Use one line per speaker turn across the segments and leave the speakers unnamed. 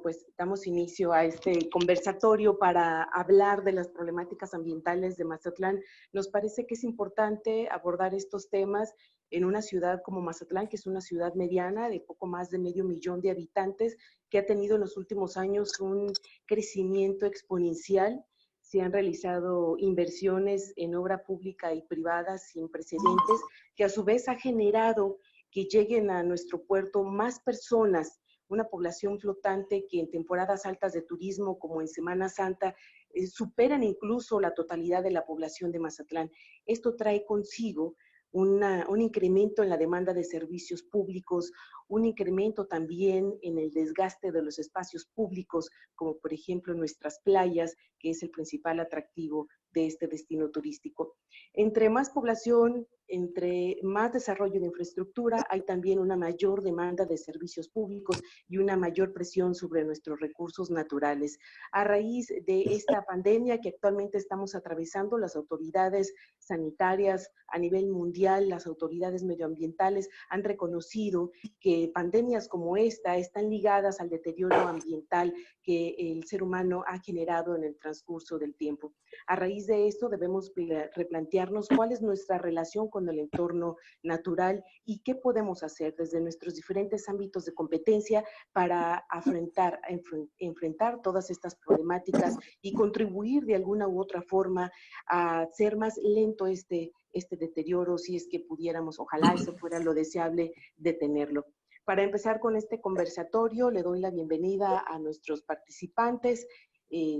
pues damos inicio a este conversatorio para hablar de las problemáticas ambientales de Mazatlán. Nos parece que es importante abordar estos temas en una ciudad como Mazatlán, que es una ciudad mediana de poco más de 500,000 de habitantes, que ha tenido en los últimos años un crecimiento exponencial. Se han realizado inversiones en obra pública y privada sin precedentes, que a su vez ha generado que lleguen a nuestro puerto más personas, una población flotante que en temporadas altas de turismo, como en Semana Santa, superan incluso la totalidad de la población de Mazatlán. Esto trae consigo un incremento en la demanda de servicios públicos, un incremento también en el desgaste de los espacios públicos, como por ejemplo nuestras playas, que es el principal atractivo de este destino turístico. Entre más población, entre más desarrollo de infraestructura, hay también una mayor demanda de servicios públicos y una mayor presión sobre nuestros recursos naturales. A raíz de esta pandemia que actualmente estamos atravesando, las autoridades sanitarias a nivel mundial, las autoridades medioambientales han reconocido que pandemias como esta están ligadas al deterioro ambiental que el ser humano ha generado en el transcurso del tiempo. A raíz de esto debemos replantearnos cuál es nuestra relación con el entorno natural y qué podemos hacer desde nuestros diferentes ámbitos de competencia para enfrentar todas estas problemáticas y contribuir de alguna u otra forma a hacer más lento este deterioro, si es que pudiéramos, ojalá eso fuera lo deseable, detenerlo. Para empezar con este conversatorio, le doy la bienvenida a nuestros participantes.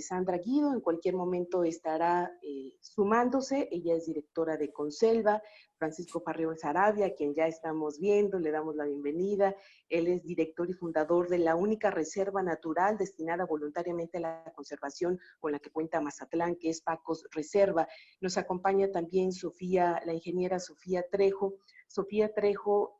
Sandra Guido en cualquier momento estará sumándose. Ella es directora de Conselva. Francisco Farreón Sarabia, a quien ya estamos viendo, le damos la bienvenida. Él es director y fundador de la única reserva natural destinada voluntariamente a la conservación con la que cuenta Mazatlán, que es Pacos Reserva. Nos acompaña también la ingeniera Sofía Trejo. Sofía Trejo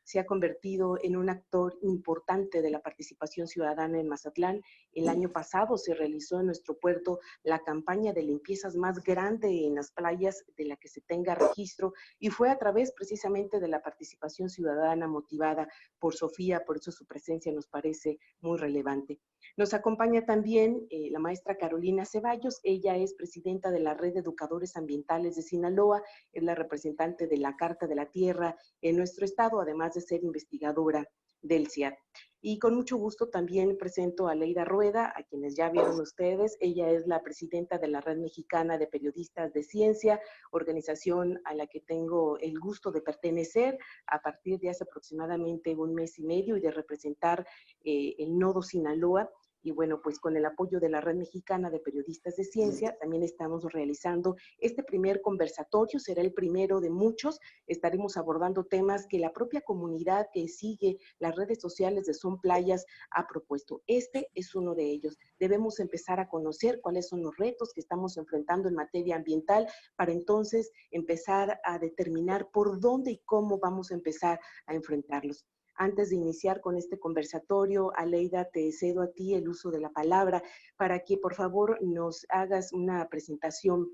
se ha convertido en un actor importante de la participación ciudadana en Mazatlán. El año pasado se realizó en nuestro puerto la campaña de limpiezas más grande en las playas de la que se tenga registro, y fue a través precisamente de la participación ciudadana motivada por Sofía, por eso su presencia nos parece muy relevante. Nos acompaña también la maestra Carolina Ceballos. Ella es presidenta de la Red de Educadores Ambientales de Sinaloa, es la representante de la Carta de la Tierra en nuestro estado, además de ser investigadora del CIAT. Y con mucho gusto también presento a Leida Rueda, a quienes ya vieron ustedes. Ella es la presidenta de la Red Mexicana de Periodistas de Ciencia, organización a la que tengo el gusto de pertenecer a partir de hace aproximadamente 1 mes y medio y de representar el Nodo Sinaloa. Y bueno, pues con el apoyo de la Red Mexicana de Periodistas de Ciencia, también estamos realizando este primer conversatorio, será el primero de muchos. Estaremos abordando temas que la propia comunidad que sigue las redes sociales de Son Playas ha propuesto. Este es uno de ellos. Debemos empezar a conocer cuáles son los retos que estamos enfrentando en materia ambiental para entonces empezar a determinar por dónde y cómo vamos a empezar a enfrentarlos. Antes de iniciar con este conversatorio, Aleida, te cedo a ti el uso de la palabra para que por favor nos hagas una presentación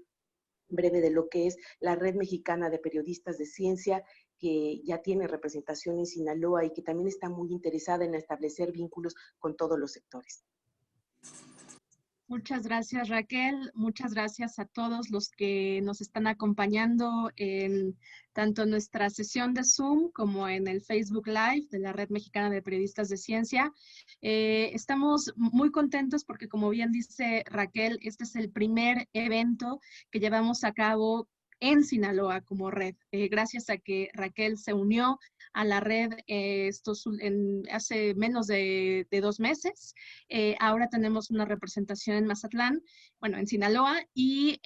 breve de lo que es la Red Mexicana de Periodistas de Ciencia, que ya tiene representación en Sinaloa y que también está muy interesada en establecer vínculos con todos los sectores.
Muchas gracias, Raquel. Muchas gracias a todos los que nos están acompañando en tanto nuestra sesión de Zoom como en el Facebook Live de la Red Mexicana de Periodistas de Ciencia. Estamos muy contentos porque, como bien dice Raquel, este es el primer evento que llevamos a cabo en Sinaloa como red. Gracias a que Raquel se unió a la red hace menos de 2 meses. Ahora tenemos una representación en Mazatlán, bueno, en Sinaloa, y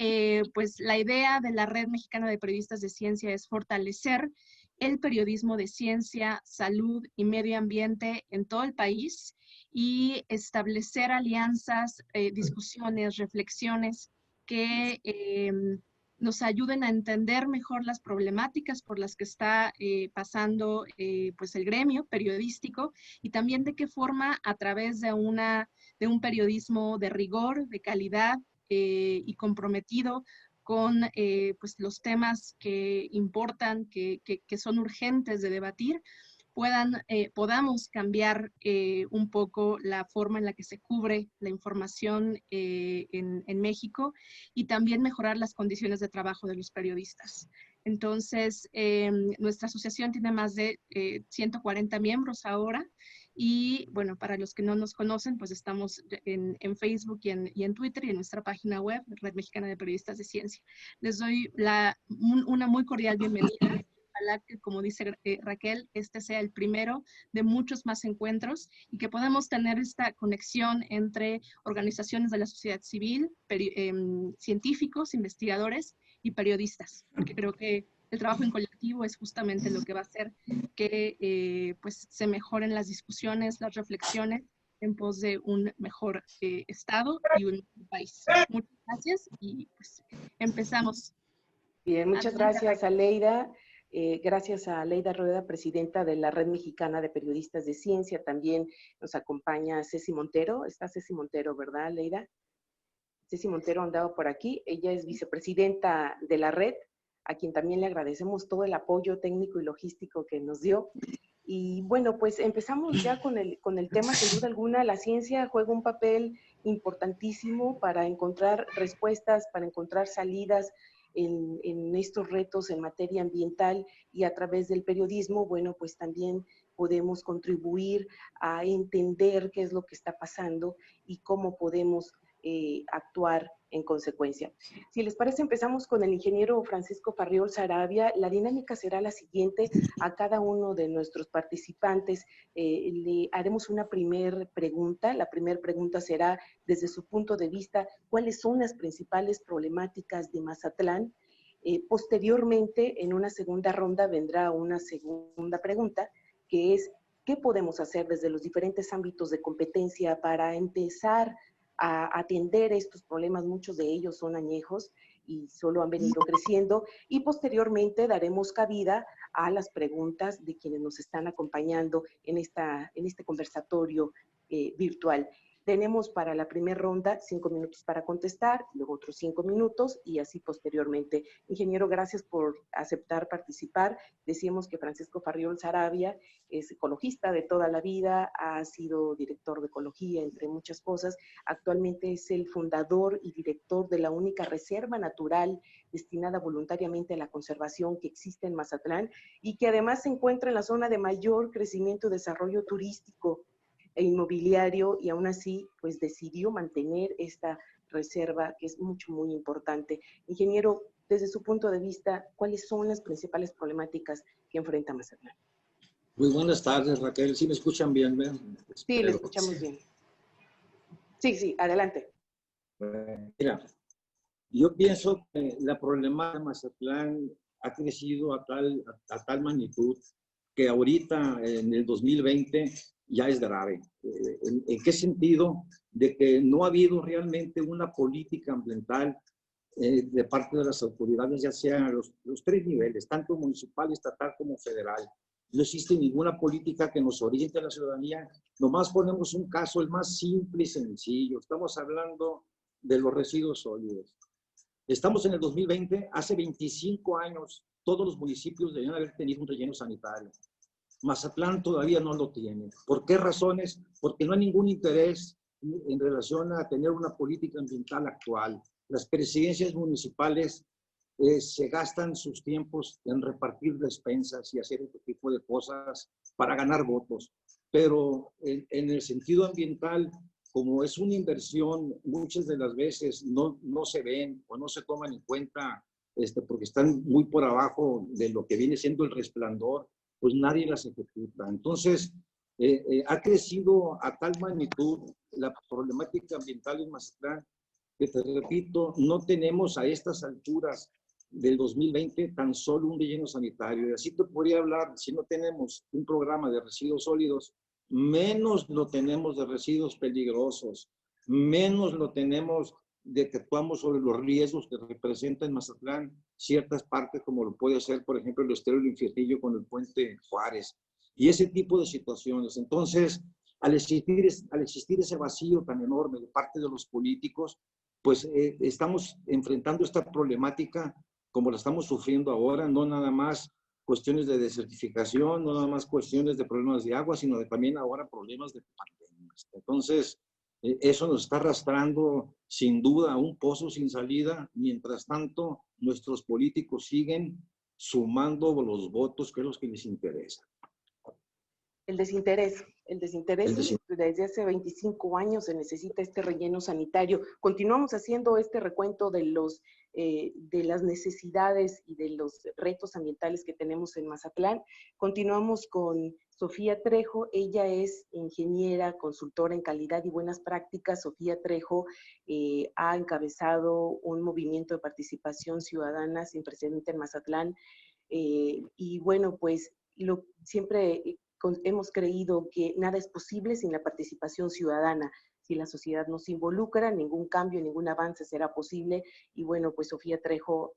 pues la idea de la Red Mexicana de Periodistas de Ciencia es fortalecer el periodismo de ciencia, salud y medio ambiente en todo el país y establecer alianzas, discusiones, reflexiones que nos ayuden a entender mejor las problemáticas por las que está pasando pues el gremio periodístico, y también de qué forma a través de un periodismo de rigor, de calidad y comprometido con pues los temas que importan, que son urgentes de debatir, podamos cambiar un poco la forma en la que se cubre la información en México y también mejorar las condiciones de trabajo de los periodistas. Entonces, nuestra asociación tiene más de 140 miembros ahora y, bueno, para los que no nos conocen, pues estamos en Facebook y en Twitter y en nuestra página web, Red Mexicana de Periodistas de Ciencia. Les doy una muy cordial bienvenida. Ojalá que, como dice Raquel, este sea el primero de muchos más encuentros y que podamos tener esta conexión entre organizaciones de la sociedad civil, científicos, investigadores y periodistas, porque creo que el trabajo en colectivo es justamente lo que va a hacer que pues se mejoren las discusiones, las reflexiones en pos de un mejor Estado y un mejor país. Muchas gracias y pues empezamos.
Bien, muchas gracias a Leida. Gracias a Leida Rueda, presidenta de la Red Mexicana de Periodistas de Ciencia. También nos acompaña Ceci Montero. Está Ceci Montero, ¿verdad, Leida? Ceci Montero andaba por aquí. Ella es vicepresidenta de la red, a quien también le agradecemos todo el apoyo técnico y logístico que nos dio. Y bueno, pues empezamos ya con el tema. Sin duda alguna, la ciencia juega un papel importantísimo para encontrar respuestas, para encontrar salidas en estos retos en materia ambiental, y a través del periodismo, bueno, pues también podemos contribuir a entender qué es lo que está pasando y cómo podemos actuar en consecuencia. Si les parece, empezamos con el ingeniero Francisco Farriol Saravia. La dinámica será la siguiente: a cada uno de nuestros participantes le haremos una primer pregunta. La primera pregunta será, desde su punto de vista, ¿cuáles son las principales problemáticas de Mazatlán? Posteriormente, en una segunda ronda, vendrá una segunda pregunta, que es, ¿qué podemos hacer desde los diferentes ámbitos de competencia para empezar a atender estos problemas? Muchos de ellos son añejos y solo han venido creciendo. Y posteriormente daremos cabida a las preguntas de quienes nos están acompañando en este conversatorio virtual. Tenemos para la primera ronda 5 minutos para contestar, luego otros 5 minutos y así posteriormente. Ingeniero, gracias por aceptar participar. Decíamos que Francisco Farriol Saravia es ecologista de toda la vida, ha sido director de ecología, entre muchas cosas. Actualmente es el fundador y director de la única reserva natural destinada voluntariamente a la conservación que existe en Mazatlán y que además se encuentra en la zona de mayor crecimiento y desarrollo turístico e inmobiliario, y aún así pues decidió mantener esta reserva que es muy importante. Ingeniero, desde su punto de vista, ¿cuáles son las principales problemáticas que enfrenta Mazatlán?
Muy buenas tardes, Raquel. ¿Sí me escuchan bien?
Sí, le escuchamos bien. Sí, adelante.
Mira, yo pienso que la problemática de Mazatlán ha crecido a tal magnitud que ahorita, en el 2020, ya es grave. ¿En qué sentido? De que no ha habido realmente una política ambiental de parte de las autoridades, ya sean los 3 niveles, tanto municipal, estatal como federal. No existe ninguna política que nos oriente a la ciudadanía. Nomás ponemos un caso, el más simple y sencillo. Estamos hablando de los residuos sólidos. Estamos en el 2020, hace 25 años, todos los municipios debían haber tenido un relleno sanitario. Mazatlán todavía no lo tiene. ¿Por qué razones? Porque no hay ningún interés en relación a tener una política ambiental actual. Las presidencias municipales se gastan sus tiempos en repartir despensas y hacer este tipo de cosas para ganar votos. Pero en el sentido ambiental, como es una inversión, muchas de las veces no se ven o no se toman en cuenta porque están muy por abajo de lo que viene siendo el resplandor, pues nadie las ejecuta. Entonces, ha crecido a tal magnitud la problemática ambiental en Mazatlán que, te repito, no tenemos a estas alturas del 2020 tan solo un relleno sanitario. Y así te podría hablar, si no tenemos un programa de residuos sólidos, menos lo tenemos de residuos peligrosos, menos lo tenemos de que actuamos sobre los riesgos que representa en Mazatlán ciertas partes, como lo puede ser, por ejemplo, el estero del Infiertillo con el puente Juárez, y ese tipo de situaciones. Entonces, al existir ese vacío tan enorme de parte de los políticos, pues estamos enfrentando esta problemática como la estamos sufriendo ahora, no nada más cuestiones de desertificación, no nada más cuestiones de problemas de agua, sino también ahora problemas de pandemias. Entonces, eso nos está arrastrando sin duda a un pozo sin salida. Mientras tanto, nuestros políticos siguen sumando los votos que es los que les interesa.
El desinterés desde hace 25 años se necesita este relleno sanitario. Continuamos haciendo este recuento de las necesidades y de los retos ambientales que tenemos en Mazatlán. Continuamos con Sofía Trejo. Ella es ingeniera, consultora en calidad y buenas prácticas. Sofía Trejo ha encabezado un movimiento de participación ciudadana sin precedente en Mazatlán. Y bueno, pues siempre hemos creído que nada es posible sin la participación ciudadana. Si la sociedad no se involucra, ningún cambio, ningún avance será posible. Y bueno, pues Sofía Trejo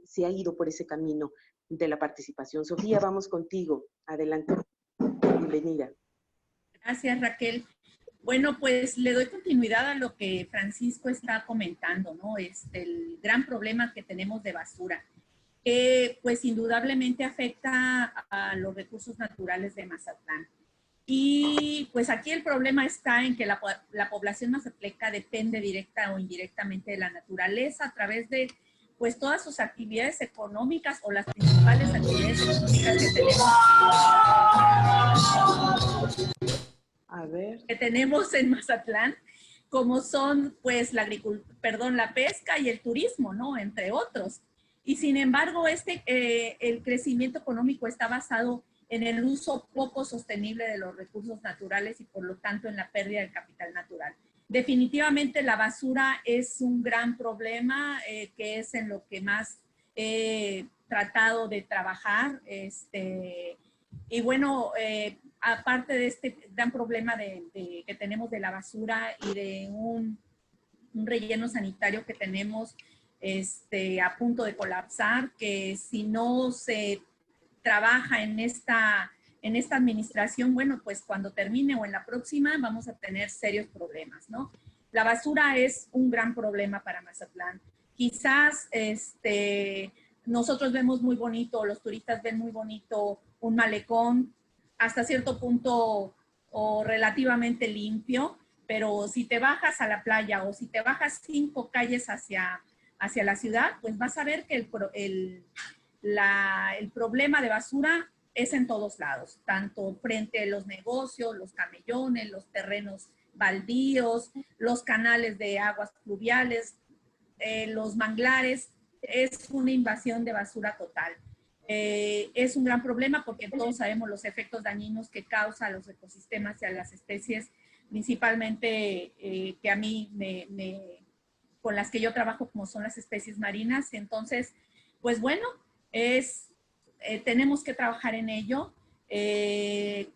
se ha ido por ese camino de la participación. Sofía, vamos contigo. Adelante. Bienvenida.
Gracias, Raquel. Bueno, pues le doy continuidad a lo que Francisco está comentando, ¿no? El gran problema que tenemos de basura, que pues indudablemente afecta a los recursos naturales de Mazatlán. Y pues aquí el problema está en que la población mazatleca depende directa o indirectamente de la naturaleza a través de pues todas sus actividades económicas o las principales actividades económicas que tenemos en Mazatlán, como son pues la pesca y el turismo, ¿no? Entre otros. Y sin embargo, el crecimiento económico está basado en el uso poco sostenible de los recursos naturales y por lo tanto en la pérdida del capital natural. Definitivamente la basura es un gran problema que es en lo que más he tratado de trabajar. Y bueno, aparte de este gran problema que tenemos de la basura y de un relleno sanitario que tenemos a punto de colapsar, que si no se trabaja en esta administración, bueno, pues cuando termine o en la próxima vamos a tener serios problemas, ¿no? La basura es un gran problema para Mazatlán. Quizás nosotros vemos muy bonito, los turistas ven muy bonito un malecón hasta cierto punto o relativamente limpio, pero si te bajas a la playa o si te bajas 5 calles hacia la ciudad, pues vas a ver que el problema de basura es en todos lados, tanto frente a los negocios, los camellones, los terrenos baldíos, los canales de aguas pluviales, los manglares. Es una invasión de basura total. Es un gran problema porque todos sabemos los efectos dañinos que causa a los ecosistemas y a las especies, principalmente que a mí con las que yo trabajo, como son las especies marinas. Entonces, pues bueno, tenemos que trabajar en ello.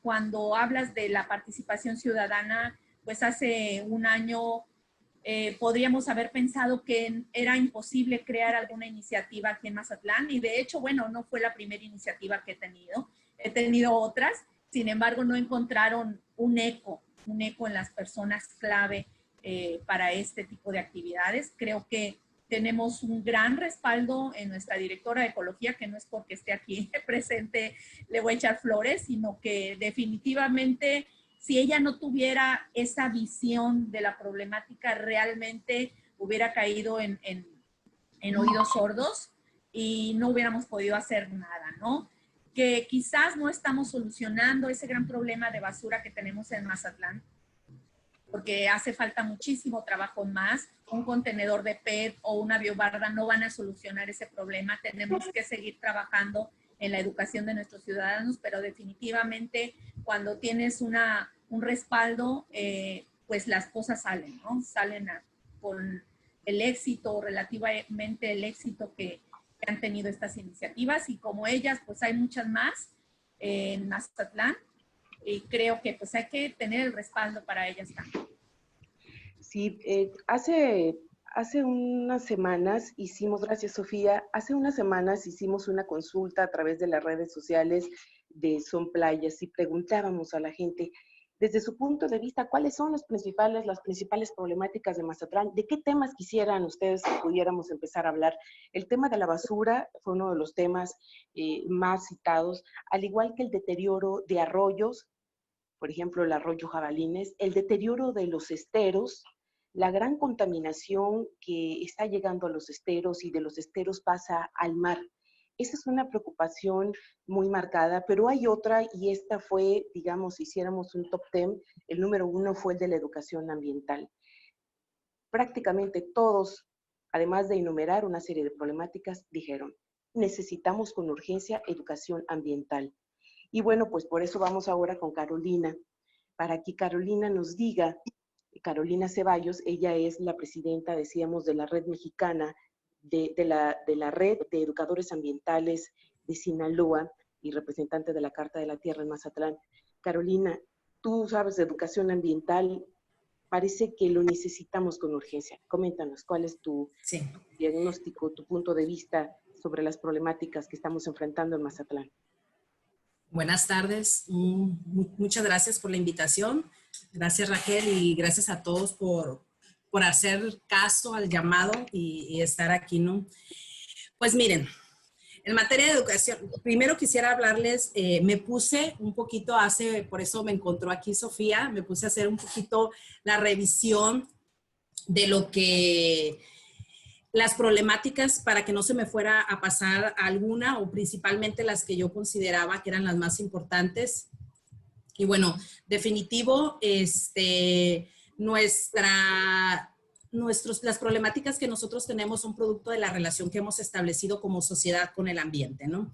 Cuando hablas de la participación ciudadana, pues hace un año podríamos haber pensado que era imposible crear alguna iniciativa aquí en Mazatlán, y de hecho, bueno, no fue la primera iniciativa que he tenido otras, sin embargo, no encontraron un eco en las personas clave para este tipo de actividades. Creo que tenemos un gran respaldo en nuestra directora de Ecología, que no es porque esté aquí presente le voy a echar flores, sino que definitivamente si ella no tuviera esa visión de la problemática, realmente hubiera caído en oídos sordos y no hubiéramos podido hacer nada, ¿no? Que quizás no estamos solucionando ese gran problema de basura que tenemos en Mazatlán, porque hace falta muchísimo trabajo más. Un contenedor de PET o una biobarda no van a solucionar ese problema. Tenemos que seguir trabajando en la educación de nuestros ciudadanos, pero definitivamente cuando tienes un respaldo, pues las cosas salen, ¿no? Salen con el éxito, relativamente el éxito que han tenido estas iniciativas, y como ellas, pues hay muchas más en Mazatlán, y creo que pues hay que tener el respaldo para ellas también.
Sí, hace unas semanas gracias Sofía, hace unas semanas hicimos una consulta a través de las redes sociales de Son Playas y preguntábamos a la gente, Desde su punto de vista, ¿cuáles son las principales problemáticas de Mazatlán? ¿De qué temas quisieran ustedes que pudiéramos empezar a hablar? El tema de la basura fue uno de los temas más citados, al igual que el deterioro de arroyos, por ejemplo, el arroyo Jabalines, el deterioro de los esteros, la gran contaminación que está llegando a los esteros y de los esteros pasa al mar. Esa es una preocupación muy marcada, pero hay otra, y esta fue, digamos, si hiciéramos un top 10, el número 1 fue el de la educación ambiental. Prácticamente todos, además de enumerar una serie de problemáticas, dijeron, necesitamos con urgencia educación ambiental. Y bueno, pues por eso vamos ahora con Carolina, para que Carolina nos diga, Carolina Ceballos, ella es la presidenta, decíamos, de la Red Mexicana, de la Red de Educadores Ambientales de Sinaloa y representante de la Carta de la Tierra en Mazatlán. Carolina, tú sabes de educación ambiental, parece que lo necesitamos con urgencia. Coméntanos, ¿cuál es tu diagnóstico, tu punto de vista sobre las problemáticas que estamos enfrentando en Mazatlán?
Buenas tardes, muchas gracias por la invitación. Gracias, Raquel, y gracias a todos por hacer caso al llamado y estar aquí, ¿no? Pues miren, en materia de educación, primero quisiera hablarles, me puse un poquito por eso me encontró aquí Sofía, me puse a hacer un poquito la revisión de lo que las problemáticas para que no se me fuera a pasar alguna o principalmente las que yo consideraba que eran las más importantes. Y bueno, definitivo, las problemáticas que nosotros tenemos son producto de la relación que hemos establecido como sociedad con el ambiente, ¿no?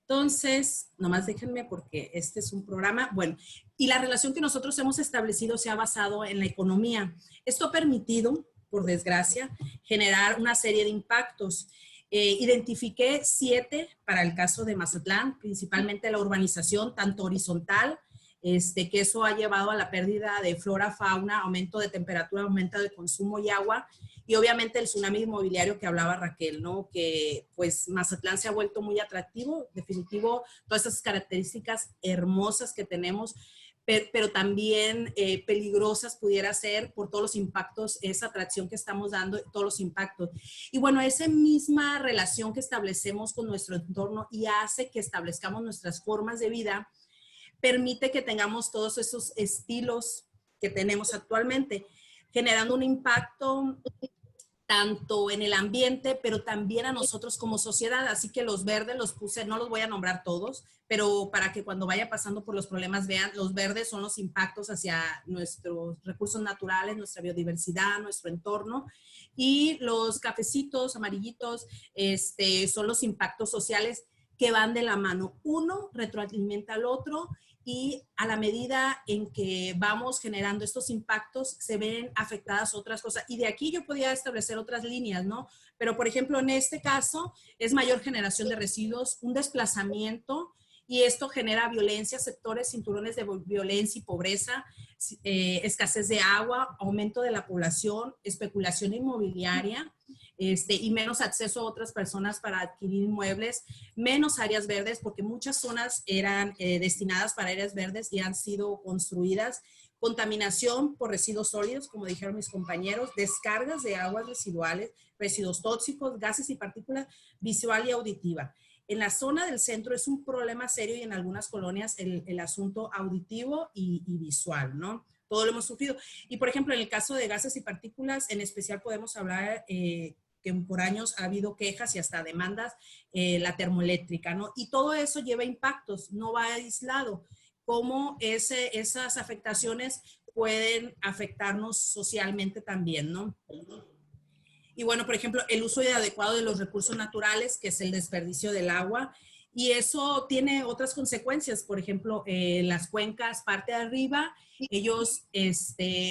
Entonces, nomás déjenme porque este es un programa, bueno, y la relación que nosotros hemos establecido se ha basado en la economía. Esto ha permitido, por desgracia, generar una serie de impactos. Identifiqué 7 para el caso de Mazatlán, principalmente la urbanización, tanto horizontal, que eso ha llevado a la pérdida de flora, fauna, aumento de temperatura, aumento de consumo y agua, y obviamente el tsunami inmobiliario que hablaba Raquel, ¿no? Que pues Mazatlán se ha vuelto muy atractivo, definitivo, todas esas características hermosas que tenemos, pero también peligrosas pudiera ser por todos los impactos, esa atracción que estamos dando, todos los impactos. Y bueno, esa misma relación que establecemos con nuestro entorno y hace que establezcamos nuestras formas de vida, permite que tengamos todos esos estilos que tenemos actualmente, generando un impacto tanto en el ambiente, pero también a nosotros como sociedad. Así que los verdes los puse, no los voy a nombrar todos, pero para que cuando vaya pasando por los problemas vean, los verdes son los impactos hacia nuestros recursos naturales, nuestra biodiversidad, nuestro entorno, y los cafecitos, amarillitos, son los impactos sociales que van de la mano. Uno retroalimenta al otro, y a la medida en que vamos generando estos impactos, se ven afectadas otras cosas. Y de aquí yo podía establecer otras líneas, ¿no? Pero, por ejemplo, en este caso, es mayor generación de residuos, un desplazamiento, y esto genera violencia, sectores, cinturones de violencia y pobreza, escasez de agua, aumento de la población, especulación inmobiliaria, y menos acceso a otras personas para adquirir inmuebles, menos áreas verdes, porque muchas zonas eran destinadas para áreas verdes y han sido construidas, contaminación por residuos sólidos, como dijeron mis compañeros, descargas de aguas residuales, residuos tóxicos, gases y partículas, visual y auditiva. En la zona del centro es un problema serio y en algunas colonias el asunto auditivo y visual, ¿no? Todo lo hemos sufrido. Y, por ejemplo, en el caso de gases y partículas, en especial podemos hablar que por años ha habido quejas y hasta demandas, la termoeléctrica, ¿no? Y todo eso lleva impactos, no va aislado. Cómo esas afectaciones pueden afectarnos socialmente también, ¿no? Y bueno, por ejemplo, el uso inadecuado de los recursos naturales, que es el desperdicio del agua, y eso tiene otras consecuencias. Por ejemplo, las cuencas, parte de arriba,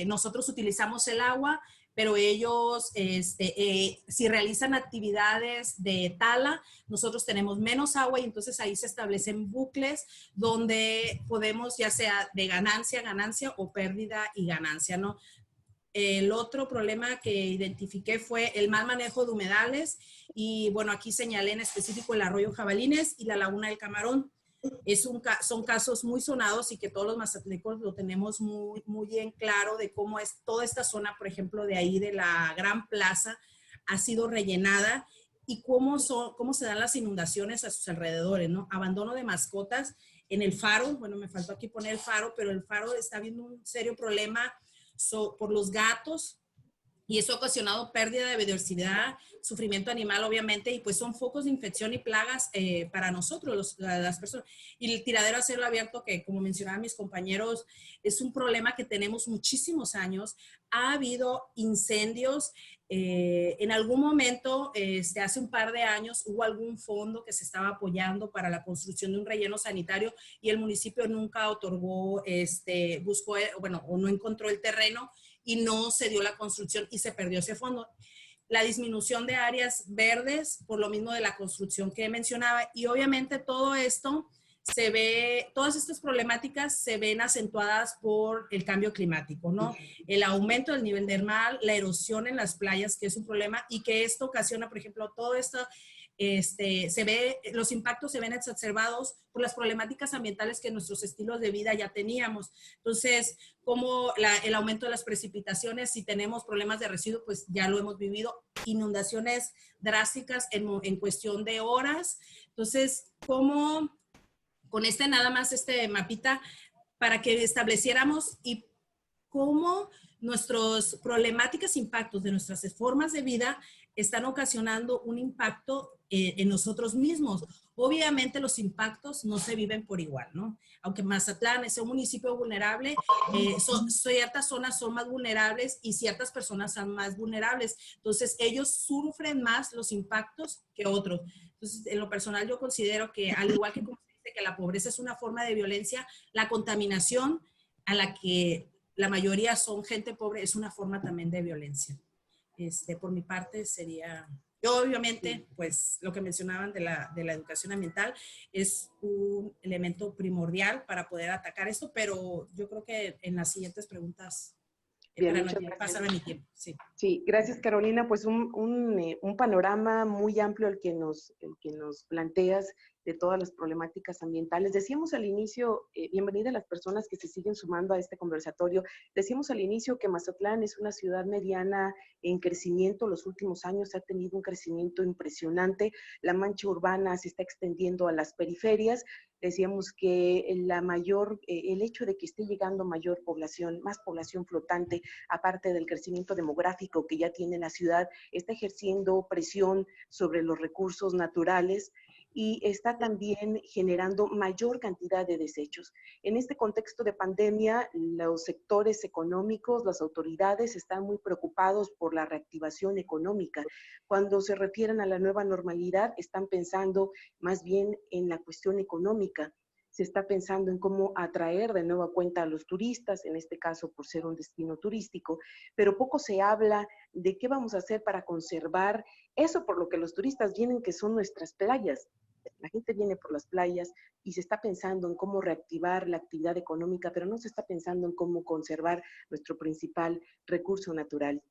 nosotros utilizamos el agua, pero ellos, si realizan actividades de tala, nosotros tenemos menos agua y entonces ahí se establecen bucles donde podemos, ya sea de ganancia, ganancia o pérdida y ganancia, ¿no? El otro problema que identifiqué fue el mal manejo de humedales y bueno, aquí señalé en específico el arroyo Jabalines y la laguna del Camarón. son casos muy sonados y que todos los mazatlecos lo tenemos muy, muy bien claro de cómo es toda esta zona, por ejemplo, de ahí de la Gran Plaza, ha sido rellenada y cómo se dan las inundaciones a sus alrededores, ¿no? Abandono de mascotas en el faro, bueno, me faltó aquí poner el faro, pero el faro está habiendo un serio problema por los gatos, y eso ha ocasionado pérdida de biodiversidad, sufrimiento animal, obviamente, y pues son focos de infección y plagas para nosotros, las personas. Y el tiradero a cielo abierto, que como mencionaban mis compañeros, es un problema que tenemos muchísimos años. Ha habido incendios. En algún momento, hace un par de años, hubo algún fondo que se estaba apoyando para la construcción de un relleno sanitario y el municipio nunca otorgó, buscó, bueno, o no encontró el terreno y no se dio la construcción y se perdió ese fondo. La disminución de áreas verdes por lo mismo de la construcción que mencionaba, y obviamente todo esto se ve, todas estas problemáticas se ven acentuadas por el cambio climático, ¿no? El aumento del nivel del mar, la erosión en las playas, que es un problema, y que esto ocasiona, por ejemplo, todo esto, los impactos se ven exacerbados por las problemáticas ambientales que nuestros estilos de vida ya teníamos. Entonces, como el aumento de las precipitaciones, si tenemos problemas de residuos, pues ya lo hemos vivido, inundaciones drásticas en cuestión de horas. Entonces, ¿cómo con nada más mapita para que estableciéramos y cómo nuestros problemáticas impactos de nuestras formas de vida están ocasionando un impacto en nosotros mismos? Obviamente los impactos no se viven por igual, ¿no? Aunque Mazatlán es un municipio vulnerable, ciertas zonas son más vulnerables y ciertas personas son más vulnerables. Entonces ellos sufren más los impactos que otros. Entonces en lo personal yo considero que al igual que como se dice que la pobreza es una forma de violencia, la contaminación a la que la mayoría son gente pobre es una forma también de violencia. Por mi parte sería... Yo obviamente, pues lo que mencionaban de la educación ambiental es un elemento primordial para poder atacar esto, pero yo creo que en las siguientes preguntas,
Bien,
para no pasarme mi tiempo. Sí.
Sí, gracias Carolina. Pues un panorama muy amplio el que nos planteas de todas las problemáticas ambientales. Decíamos al inicio, bienvenida a las personas que se siguen sumando a este conversatorio. Decíamos al inicio que Mazatlán es una ciudad mediana en crecimiento. Los últimos años ha tenido un crecimiento impresionante. La mancha urbana se está extendiendo a las periferias. Decíamos que el hecho de que esté llegando mayor población, más población flotante, aparte del crecimiento demográfico que ya tiene la ciudad, está ejerciendo presión sobre los recursos naturales y está también generando mayor cantidad de desechos. En este contexto de pandemia, los sectores económicos, las autoridades están muy preocupados por la reactivación económica. Cuando se refieren a la nueva normalidad, están pensando más bien en la cuestión económica. Se está pensando en cómo atraer de nueva cuenta a los turistas, en este caso por ser un destino turístico, pero poco se habla de qué vamos a hacer para conservar eso por lo que los turistas vienen, que son nuestras playas. La gente viene por las playas y se está pensando en cómo reactivar la actividad económica, pero no se está pensando en cómo conservar nuestro principal recurso natural.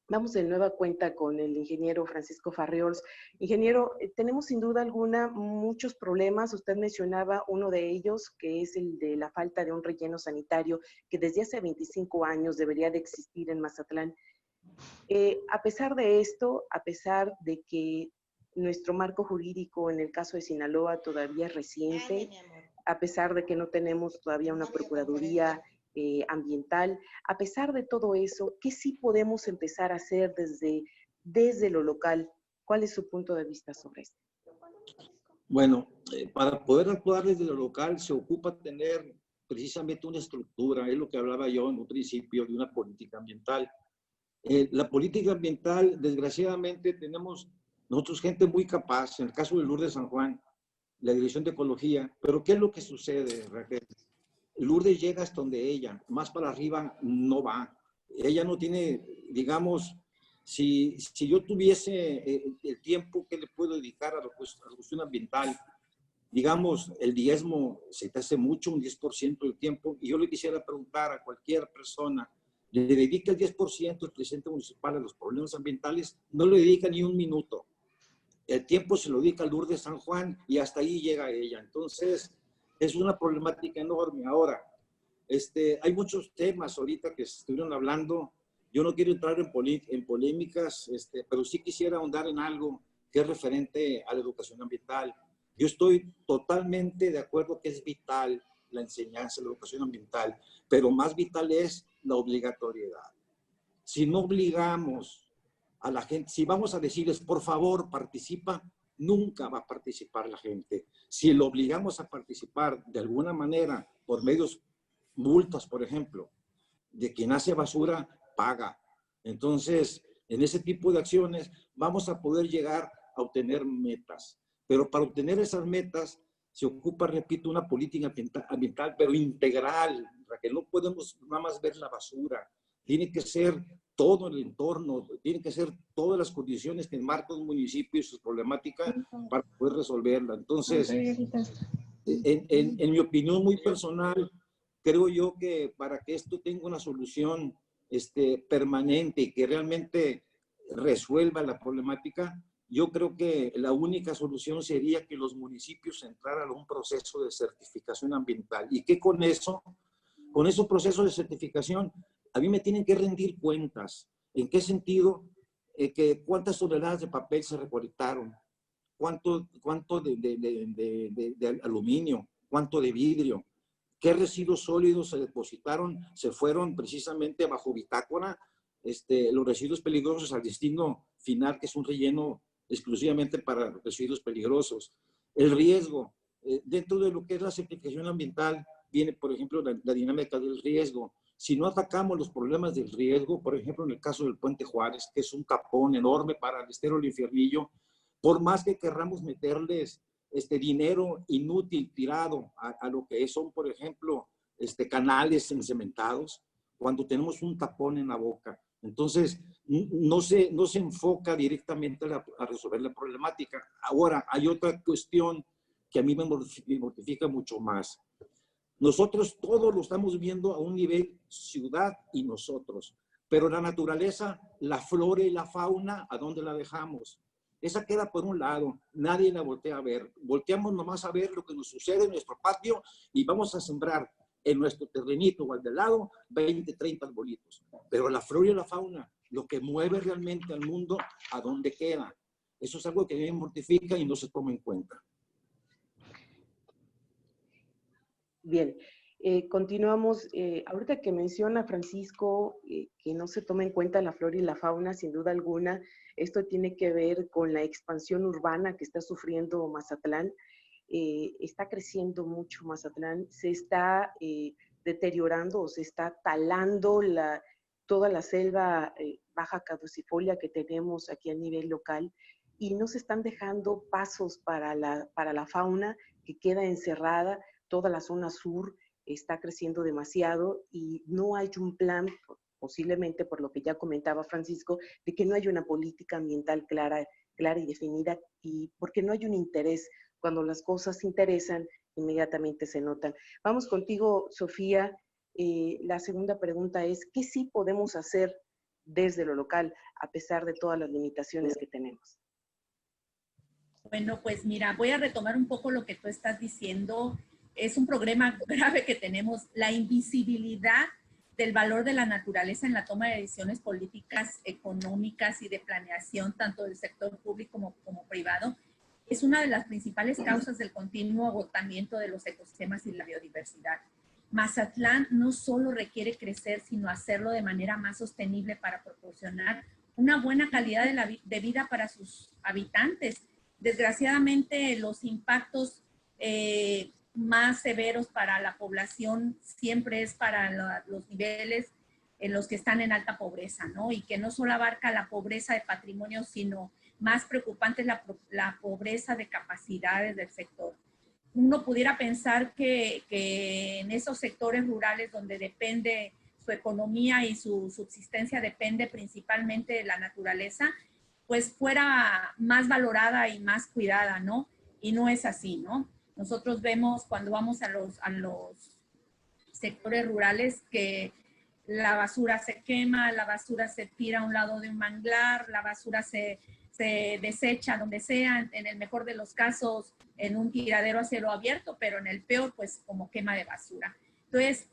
Vamos de nueva cuenta con el ingeniero Francisco Farriols. Ingeniero, tenemos sin duda alguna muchos problemas. Usted mencionaba uno de ellos, que es el de la falta de un relleno sanitario, que desde hace 25 años debería de existir en Mazatlán. A pesar de esto, a pesar de que nuestro marco jurídico en el caso de Sinaloa todavía es reciente, a pesar de que no tenemos todavía una procuraduría ambiental, a pesar de todo eso, ¿qué sí podemos empezar a hacer desde lo local? ¿Cuál es su punto de vista sobre esto?
Bueno, para poder actuar desde lo local se ocupa tener precisamente una estructura, es lo que hablaba yo en un principio de una política ambiental. La política ambiental, desgraciadamente, tenemos nosotros gente muy capaz, en el caso de Lourdes San Juan, la Dirección de Ecología, pero ¿qué es lo que sucede, Raquel? Lourdes llega hasta donde ella, más para arriba no va. Ella no tiene, digamos, si yo tuviese el tiempo que le puedo dedicar a la cuestión ambiental, digamos, el diezmo se te hace mucho, un 10% del tiempo, y yo le quisiera preguntar a cualquier persona, ¿le dedica el 10% el presidente municipal a los problemas ambientales? No le dedica ni un minuto. El tiempo se lo dedica a Lourdes San Juan y hasta ahí llega ella. Entonces, Es una problemática enorme. Ahora, hay muchos temas ahorita que se estuvieron hablando. Yo no quiero entrar en polémicas, pero sí quisiera ahondar en algo que es referente a la educación ambiental. Yo estoy totalmente de acuerdo que es vital la enseñanza de la educación ambiental, pero más vital es la obligatoriedad. Si no obligamos a la gente, si vamos a decirles, por favor, participa, nunca va a participar la gente. Si lo obligamos a participar de alguna manera, por medios, multas, por ejemplo, de quien hace basura, paga. Entonces, en ese tipo de acciones vamos a poder llegar a obtener metas. Pero para obtener esas metas se ocupa, repito, una política ambiental, pero integral, que no podemos nada más ver la basura. Tiene que ser todo el entorno, tiene que ser todas las condiciones que enmarcan un municipio y sus problemáticas para poder resolverla. Entonces, en mi opinión muy personal, creo yo que para que esto tenga una solución permanente y que realmente resuelva la problemática, yo creo que la única solución sería que los municipios entraran a un proceso de certificación ambiental y que con esos procesos de certificación, a mí me tienen que rendir cuentas. ¿En qué sentido? ¿Cuántas toneladas de papel se recolectaron? ¿Cuánto de aluminio? ¿Cuánto de vidrio? ¿Qué residuos sólidos se depositaron? Se fueron precisamente bajo bitácora, los residuos peligrosos al destino final, que es un relleno exclusivamente para residuos peligrosos. El riesgo, dentro de lo que es la certificación ambiental, viene, por ejemplo, la dinámica del riesgo. Si no atacamos los problemas del riesgo, por ejemplo, en el caso del Puente Juárez, que es un tapón enorme para el estero del Infiernillo, por más que querramos meterles dinero inútil tirado a lo que son, por ejemplo, canales encementados, cuando tenemos un tapón en la boca. Entonces, no se enfoca directamente a resolver la problemática. Ahora, hay otra cuestión que a mí me mortifica mucho más. Nosotros todos lo estamos viendo a un nivel ciudad y nosotros, pero la naturaleza, la flora y la fauna, ¿a dónde la dejamos? Esa queda por un lado, nadie la voltea a ver. Volteamos nomás a ver lo que nos sucede en nuestro patio y vamos a sembrar en nuestro terrenito o al de lado 20, 30 arbolitos. Pero la flora y la fauna, lo que mueve realmente al mundo, ¿a dónde queda? Eso es algo que me mortifica y no se toma en cuenta.
Bien, continuamos. Ahorita que menciona Francisco que no se toma en cuenta la flora y la fauna, sin duda alguna, esto tiene que ver con la expansión urbana que está sufriendo Mazatlán. Está creciendo mucho Mazatlán, se está deteriorando o se está talando toda la selva baja caducifolia que tenemos aquí a nivel local y no se están dejando pasos para la fauna que queda encerrada. Toda la zona sur está creciendo demasiado y no hay un plan, posiblemente por lo que ya comentaba Francisco, de que no hay una política ambiental clara y definida y porque no hay un interés. Cuando las cosas interesan, inmediatamente se notan. Vamos contigo, Sofía. La segunda pregunta es, ¿qué sí podemos hacer desde lo local a pesar de todas las limitaciones que tenemos?
Bueno, pues mira, voy a retomar un poco lo que tú estás diciendo. Es un problema grave que tenemos, la invisibilidad del valor de la naturaleza en la toma de decisiones políticas, económicas y de planeación, tanto del sector público como privado, es una de las principales causas del continuo agotamiento de los ecosistemas y la biodiversidad. Mazatlán no solo requiere crecer, sino hacerlo de manera más sostenible para proporcionar una buena calidad de vida para sus habitantes. Desgraciadamente, los impactos más severos para la población siempre es para los niveles en los que están en alta pobreza, ¿no? Y que no solo abarca la pobreza de patrimonio, sino más preocupante es la pobreza de capacidades del sector. Uno pudiera pensar que en esos sectores rurales donde depende su economía y su subsistencia depende principalmente de la naturaleza, pues fuera más valorada y más cuidada, ¿no? Y no es así, ¿no? Nosotros vemos cuando vamos a los sectores rurales que la basura se quema, la basura se tira a un lado de un manglar, la basura se se desecha donde sea, en el mejor de los casos en un tiradero a cielo abierto, pero en el peor pues como quema de basura. Entonces,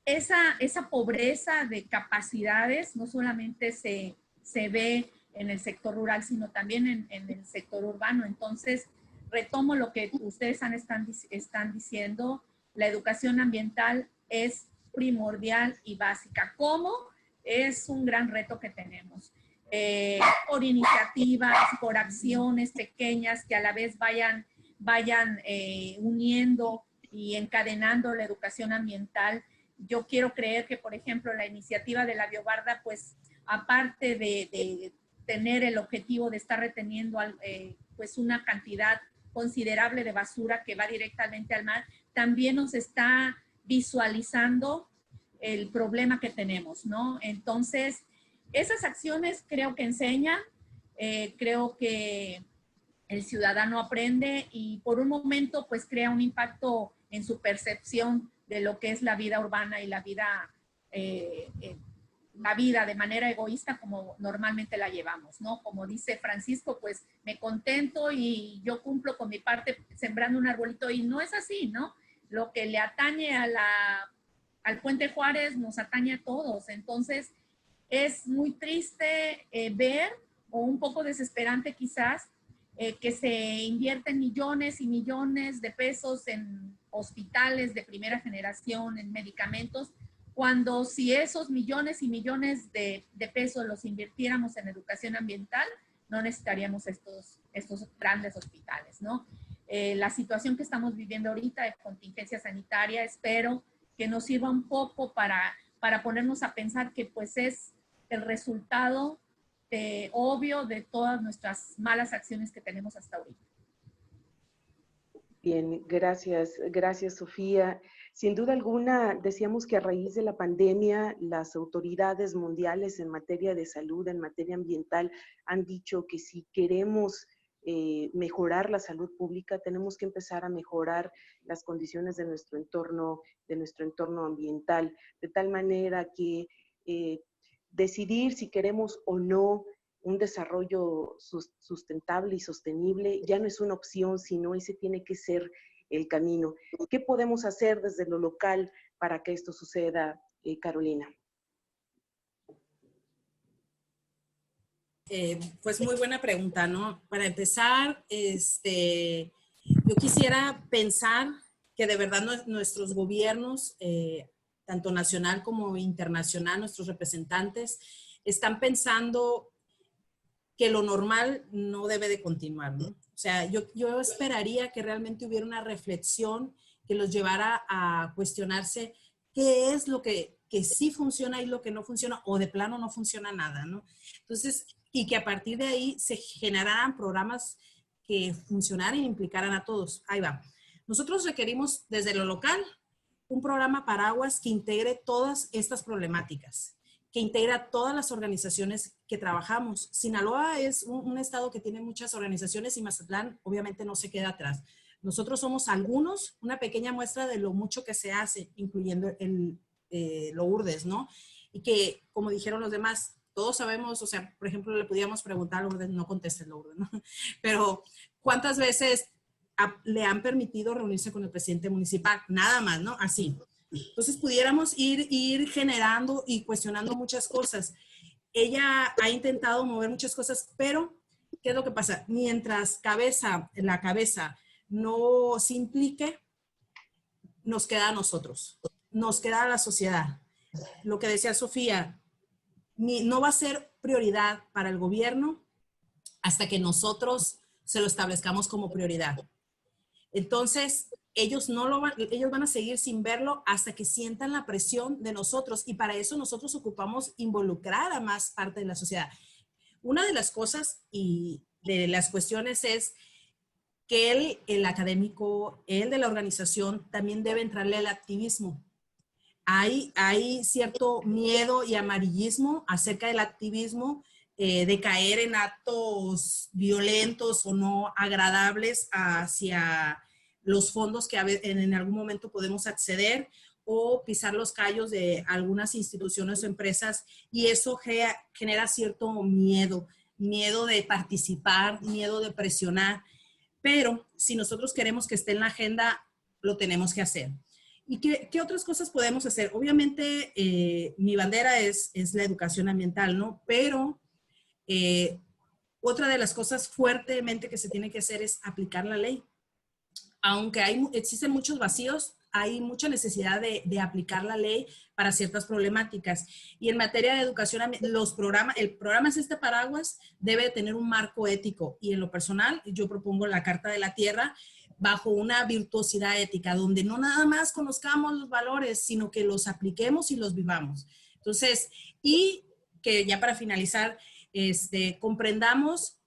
esa pobreza de capacidades no solamente se ve en el sector rural, sino también en el sector urbano. Entonces, retomo lo que ustedes están diciendo, la educación ambiental es primordial y básica. ¿Cómo? Es un gran reto que tenemos. Por iniciativas, por acciones pequeñas que a la vez vayan uniendo y encadenando la educación ambiental. Yo quiero creer que, por ejemplo, la iniciativa de la Biobarda, pues, aparte de tener el objetivo de estar reteniendo pues una cantidad considerable de basura que va directamente al mar, también nos está visualizando el problema que tenemos, ¿no? Entonces, esas acciones creo que enseñan, creo que el ciudadano aprende y por un momento pues crea un impacto en su percepción de lo que es la vida urbana y la vida de manera egoísta como normalmente la llevamos, ¿no? Como dice Francisco, pues me contento y yo cumplo con mi parte sembrando un arbolito y no es así, ¿no? Lo que le atañe al Puente Juárez nos atañe a todos. Entonces, es muy triste ver, o un poco desesperante quizás, que se invierten millones y millones de pesos en hospitales de primera generación, en medicamentos, cuando si esos millones y millones de pesos los invirtiéramos en educación ambiental, no necesitaríamos estos grandes hospitales, ¿no? La situación que estamos viviendo ahorita de contingencia sanitaria, espero que nos sirva un poco para ponernos a pensar que pues es el resultado obvio de todas nuestras malas acciones que tenemos hasta ahorita.
Bien, gracias, Sofía. Sin duda alguna, decíamos que a raíz de la pandemia, las autoridades mundiales en materia de salud, en materia ambiental, han dicho que si queremos mejorar la salud pública, tenemos que empezar a mejorar las condiciones de nuestro entorno ambiental, de tal manera que decidir si queremos o no un desarrollo sustentable y sostenible ya no es una opción, sino ese tiene que ser el camino. ¿Qué podemos hacer desde lo local para que esto suceda, Carolina?
Pues muy buena pregunta, ¿no? Para empezar, yo quisiera pensar que de verdad nuestros gobiernos, tanto nacional como internacional, nuestros representantes, están pensando que lo normal no debe de continuar, ¿no? O sea, yo esperaría que realmente hubiera una reflexión que los llevara a cuestionarse qué es lo que sí funciona y lo que no funciona, o de plano no funciona nada, ¿no? Entonces, y que a partir de ahí se generaran programas que funcionaran e implicaran a todos. Ahí va. Nosotros requerimos desde lo local un programa paraguas que integre todas estas problemáticas, que integra todas las organizaciones que trabajamos. Sinaloa es un estado que tiene muchas organizaciones y Mazatlán obviamente no se queda atrás. Nosotros somos algunos, una pequeña muestra de lo mucho que se hace, incluyendo lo URDES, ¿no? Y que, como dijeron los demás, todos sabemos, o sea, por ejemplo, le podíamos preguntar a URDES, no conteste el URDES, ¿no? Pero, ¿cuántas veces le han permitido reunirse con el presidente municipal? Nada más, ¿no? Así. Entonces pudiéramos ir generando y cuestionando muchas cosas. Ella ha intentado mover muchas cosas, pero ¿qué es lo que pasa? Mientras la cabeza no se implique, nos queda a nosotros, nos queda a la sociedad. Lo que decía Sofía, no va a ser prioridad para el gobierno hasta que nosotros se lo establezcamos como prioridad. Entonces, ellos van a seguir sin verlo hasta que sientan la presión de nosotros, y para eso nosotros ocupamos involucrar a más parte de la sociedad. Una de las cosas y de las cuestiones es que el académico, el de la organización, también debe entrarle al activismo. Hay cierto miedo y amarillismo acerca del activismo, de caer en actos violentos o no agradables hacia los fondos que en algún momento podemos acceder, o pisar los callos de algunas instituciones o empresas, y eso genera cierto miedo miedo de participar, miedo de presionar, pero si nosotros queremos que esté en la agenda, lo tenemos que hacer. ¿Y qué otras cosas podemos hacer? Obviamente, mi bandera es la educación ambiental, ¿no? Pero otra de las cosas fuertemente que se tiene que hacer es aplicar la ley. Aunque existen muchos vacíos, hay mucha necesidad de aplicar la ley para ciertas problemáticas. Y en materia de educación, el programa es este paraguas, debe tener un marco ético. Y en lo personal, yo propongo la Carta de la Tierra bajo una virtuosidad ética, donde no nada más conozcamos los valores, sino que los apliquemos y los vivamos. Entonces, y que ya para finalizar, comprendamos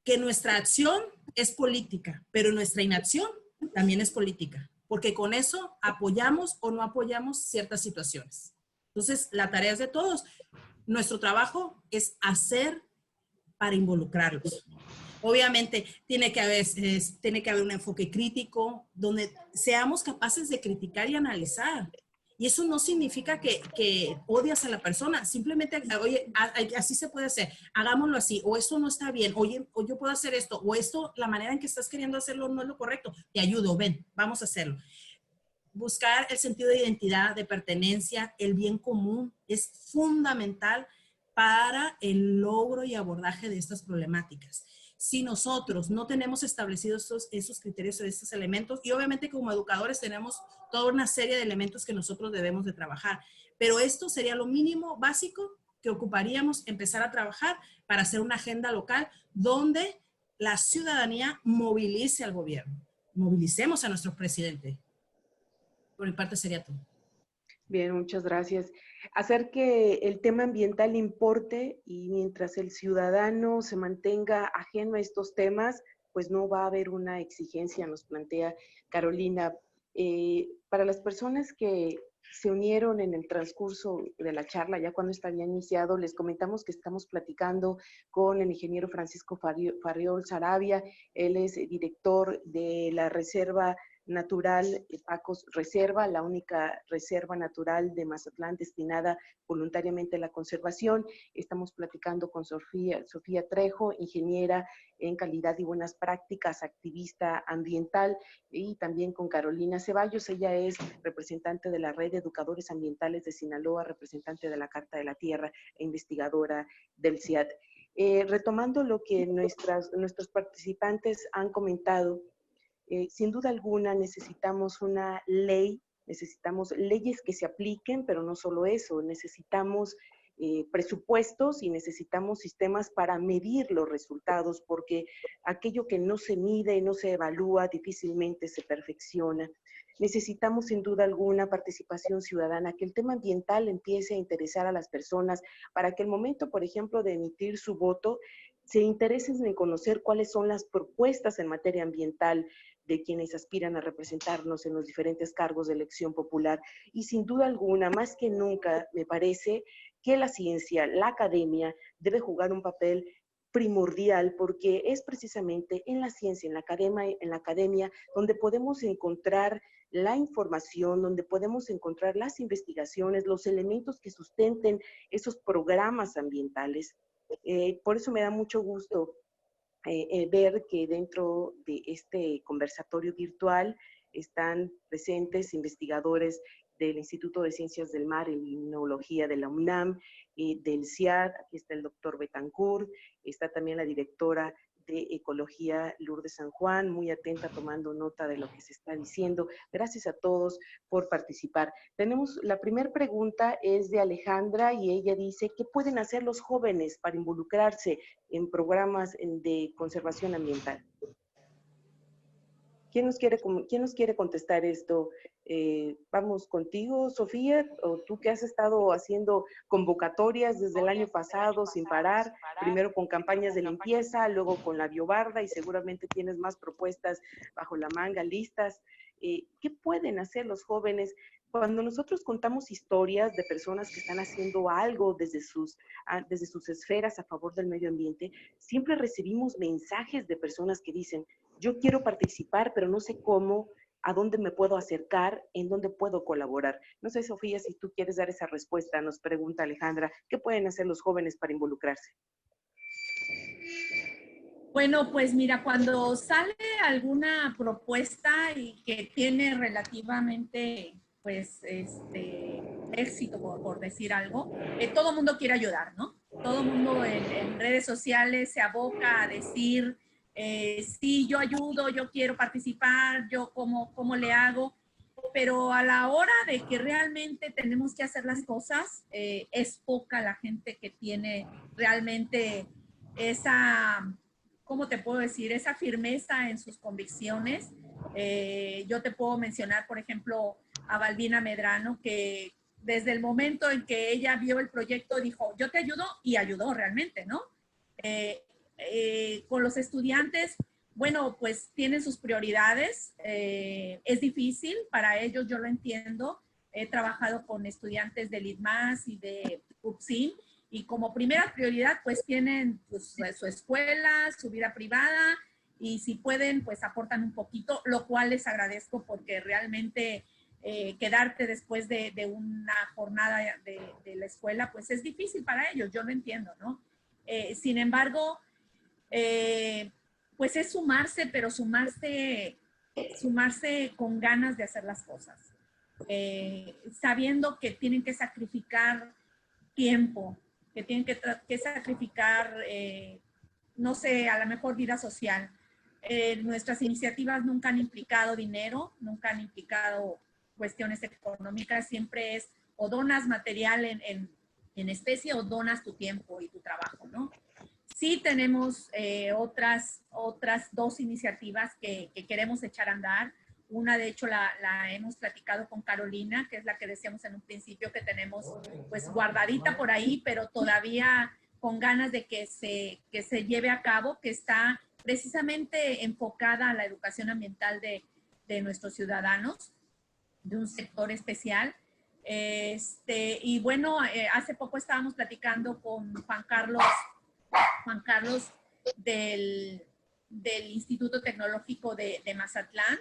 que nuestra acción es política, pero nuestra inacción también es política, porque con eso apoyamos o no apoyamos ciertas situaciones. Entonces, la tarea es de todos. Nuestro trabajo es hacer para involucrarlos. Obviamente, tiene que haber un enfoque crítico, donde seamos capaces de criticar y analizar. Y eso no significa que odias a la persona, simplemente, oye, así se puede hacer, hagámoslo así, o esto no está bien, oye, o yo puedo hacer esto, o esto, la manera en que estás queriendo hacerlo no es lo correcto, te ayudo, ven, vamos a hacerlo. Buscar el sentido de identidad, de pertenencia, el bien común, es fundamental para el logro y abordaje de estas problemáticas. Si nosotros no tenemos establecidos esos criterios o estos elementos, y obviamente como educadores tenemos toda una serie de elementos que nosotros debemos de trabajar, pero esto sería lo mínimo básico que ocuparíamos empezar a trabajar para hacer una agenda local donde la ciudadanía movilice al gobierno, movilicemos a nuestro presidente. Por mi parte sería todo.
Bien, muchas gracias. Hacer que el tema ambiental importe y mientras el ciudadano se mantenga ajeno a estos temas, pues no va a haber una exigencia, nos plantea Carolina. Para las personas que se unieron en el transcurso de la charla, ya cuando está había iniciado, les comentamos que estamos platicando con el ingeniero Francisco Farriol Sarabia. Él es director de la Reserva Natural Pacos Reserva, la única reserva natural de Mazatlán destinada voluntariamente a la conservación. Estamos platicando con Sofía Trejo, ingeniera en calidad y buenas prácticas, activista ambiental, y también con Carolina Ceballos. Ella es representante de la Red de Educadores Ambientales de Sinaloa, representante de la Carta de la Tierra e investigadora del CIAT. Retomando lo que nuestros participantes han comentado, sin duda alguna necesitamos una ley, necesitamos leyes que se apliquen, pero no solo eso, necesitamos presupuestos y necesitamos sistemas para medir los resultados, porque aquello que no se mide, no se evalúa, difícilmente se perfecciona. Necesitamos sin duda alguna participación ciudadana, que el tema ambiental empiece a interesar a las personas para que el momento, por ejemplo, de emitir su voto, se interesen en conocer cuáles son las propuestas en materia ambiental de quienes aspiran a representarnos en los diferentes cargos de elección popular. Y sin duda alguna, más que nunca, me parece que la ciencia, la academia, debe jugar un papel primordial, porque es precisamente en la ciencia, en la academia, donde podemos encontrar la información, donde podemos encontrar las investigaciones, los elementos que sustenten esos programas ambientales. Por eso me da mucho gusto ver que dentro de este conversatorio virtual están presentes investigadores del Instituto de Ciencias del Mar y Limnología de la UNAM, del CIAD. Aquí está el doctor Betancourt, está también la directora de Ecología Lourdes San Juan, muy atenta tomando nota de lo que se está diciendo. Gracias a todos por participar. Tenemos la primera pregunta, es de Alejandra, y ella dice, ¿qué pueden hacer los jóvenes para involucrarse en programas de conservación ambiental? ¿Quién nos quiere contestar esto? Vamos contigo, Sofía, o tú que has estado haciendo convocatorias desde el año pasado sin parar, primero con campañas de limpieza, luego con la biobarda, y seguramente tienes más propuestas bajo la manga, listas. ¿Qué pueden hacer los jóvenes? Cuando nosotros contamos historias de personas que están haciendo algo desde sus esferas a favor del medio ambiente, siempre recibimos mensajes de personas que dicen, yo quiero participar, pero no sé cómo, a dónde me puedo acercar, en dónde puedo colaborar. No sé, Sofía, si tú quieres dar esa respuesta, nos pregunta Alejandra, ¿qué pueden hacer los jóvenes para involucrarse?
Bueno, pues mira, cuando sale alguna propuesta y que tiene relativamente, pues, éxito, por decir algo, todo el mundo quiere ayudar, ¿no? Todo el mundo en redes sociales se aboca a decir, sí, yo ayudo, yo quiero participar, yo cómo le hago, pero a la hora de que realmente tenemos que hacer las cosas, es poca la gente que tiene realmente esa, ¿cómo te puedo decir? Esa firmeza en sus convicciones. Yo te puedo mencionar, por ejemplo, a Balbina Medrano, que desde el momento en que ella vio el proyecto dijo, yo te ayudo, y ayudó realmente, ¿no? Con los estudiantes, bueno, pues tienen sus prioridades. Es difícil para ellos, yo lo entiendo. He trabajado con estudiantes del IDMAS y de UPSIM, y como primera prioridad, pues tienen pues, su escuela, su vida privada, y si pueden, pues aportan un poquito, lo cual les agradezco porque realmente quedarte después de una jornada de la escuela, pues es difícil para ellos, yo lo entiendo, ¿no? Sin embargo, pues es sumarse, pero sumarse con ganas de hacer las cosas, sabiendo que tienen que sacrificar tiempo, que tienen que sacrificar, no sé, a lo mejor vida social. Nuestras iniciativas nunca han implicado dinero, nunca han implicado cuestiones económicas, siempre es o donas material en especie o donas tu tiempo y tu trabajo, ¿no? Sí tenemos otras dos iniciativas que queremos echar a andar. Una, de hecho, la hemos platicado con Carolina, que es la que decíamos en un principio que tenemos pues guardadita por ahí, pero todavía con ganas de que se lleve a cabo, que está precisamente enfocada a la educación ambiental de nuestros ciudadanos, de un sector especial. Y bueno, hace poco estábamos platicando con Juan Carlos del Instituto Tecnológico de Mazatlán.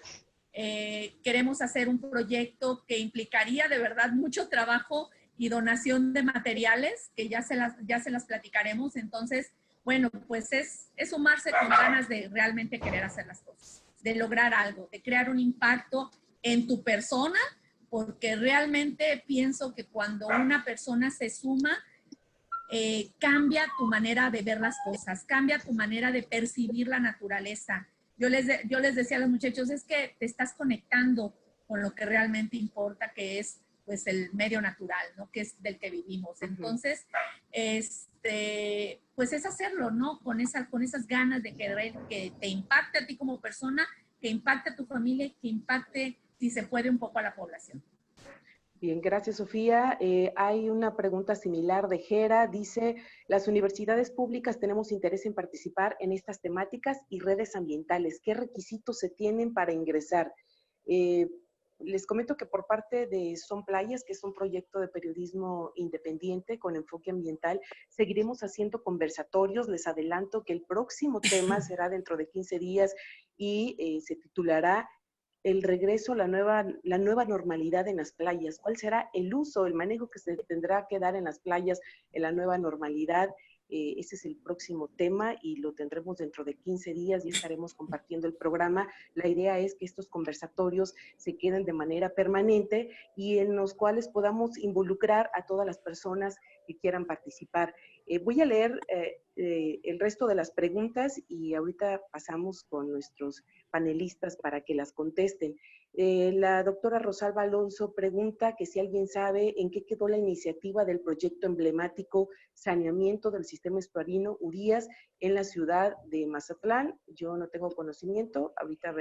Queremos hacer un proyecto que implicaría de verdad mucho trabajo y donación de materiales, que ya se las platicaremos. Entonces, bueno, pues es sumarse con ganas de realmente querer hacer las cosas, de lograr algo, de crear un impacto en tu persona, porque realmente pienso que cuando una persona se suma, cambia tu manera de ver las cosas, cambia tu manera de percibir la naturaleza. Yo les decía a los muchachos, es que te estás conectando con lo que realmente importa, que es pues el medio natural, ¿no? Que es del que vivimos. Entonces, pues es hacerlo, ¿no? Con esas ganas de querer que te impacte a ti como persona, que impacte a tu familia, que impacte, si se puede, un poco a la población.
Bien, gracias, Sofía. Hay una pregunta similar de Jera. Dice, las universidades públicas tenemos interés en participar en estas temáticas y redes ambientales. ¿Qué requisitos se tienen para ingresar? Les comento que por parte de Son Playas, que es un proyecto de periodismo independiente con enfoque ambiental, seguiremos haciendo conversatorios. Les adelanto que el próximo tema será dentro de 15 días y se titulará el regreso, la nueva normalidad en las playas. ¿Cuál será el uso, el manejo que se tendrá que dar en las playas en la nueva normalidad? Ese es el próximo tema y lo tendremos dentro de 15 días y estaremos compartiendo el programa. La idea es que estos conversatorios se queden de manera permanente y en los cuales podamos involucrar a todas las personas que quieran participar. Voy a leer el resto de las preguntas y ahorita pasamos con nuestros panelistas para que las contesten. La doctora Rosalba Alonso pregunta que si alguien sabe en qué quedó la iniciativa del proyecto emblemático Saneamiento del Sistema Estuarino Urías en la ciudad de Mazatlán. Yo no tengo conocimiento, ahorita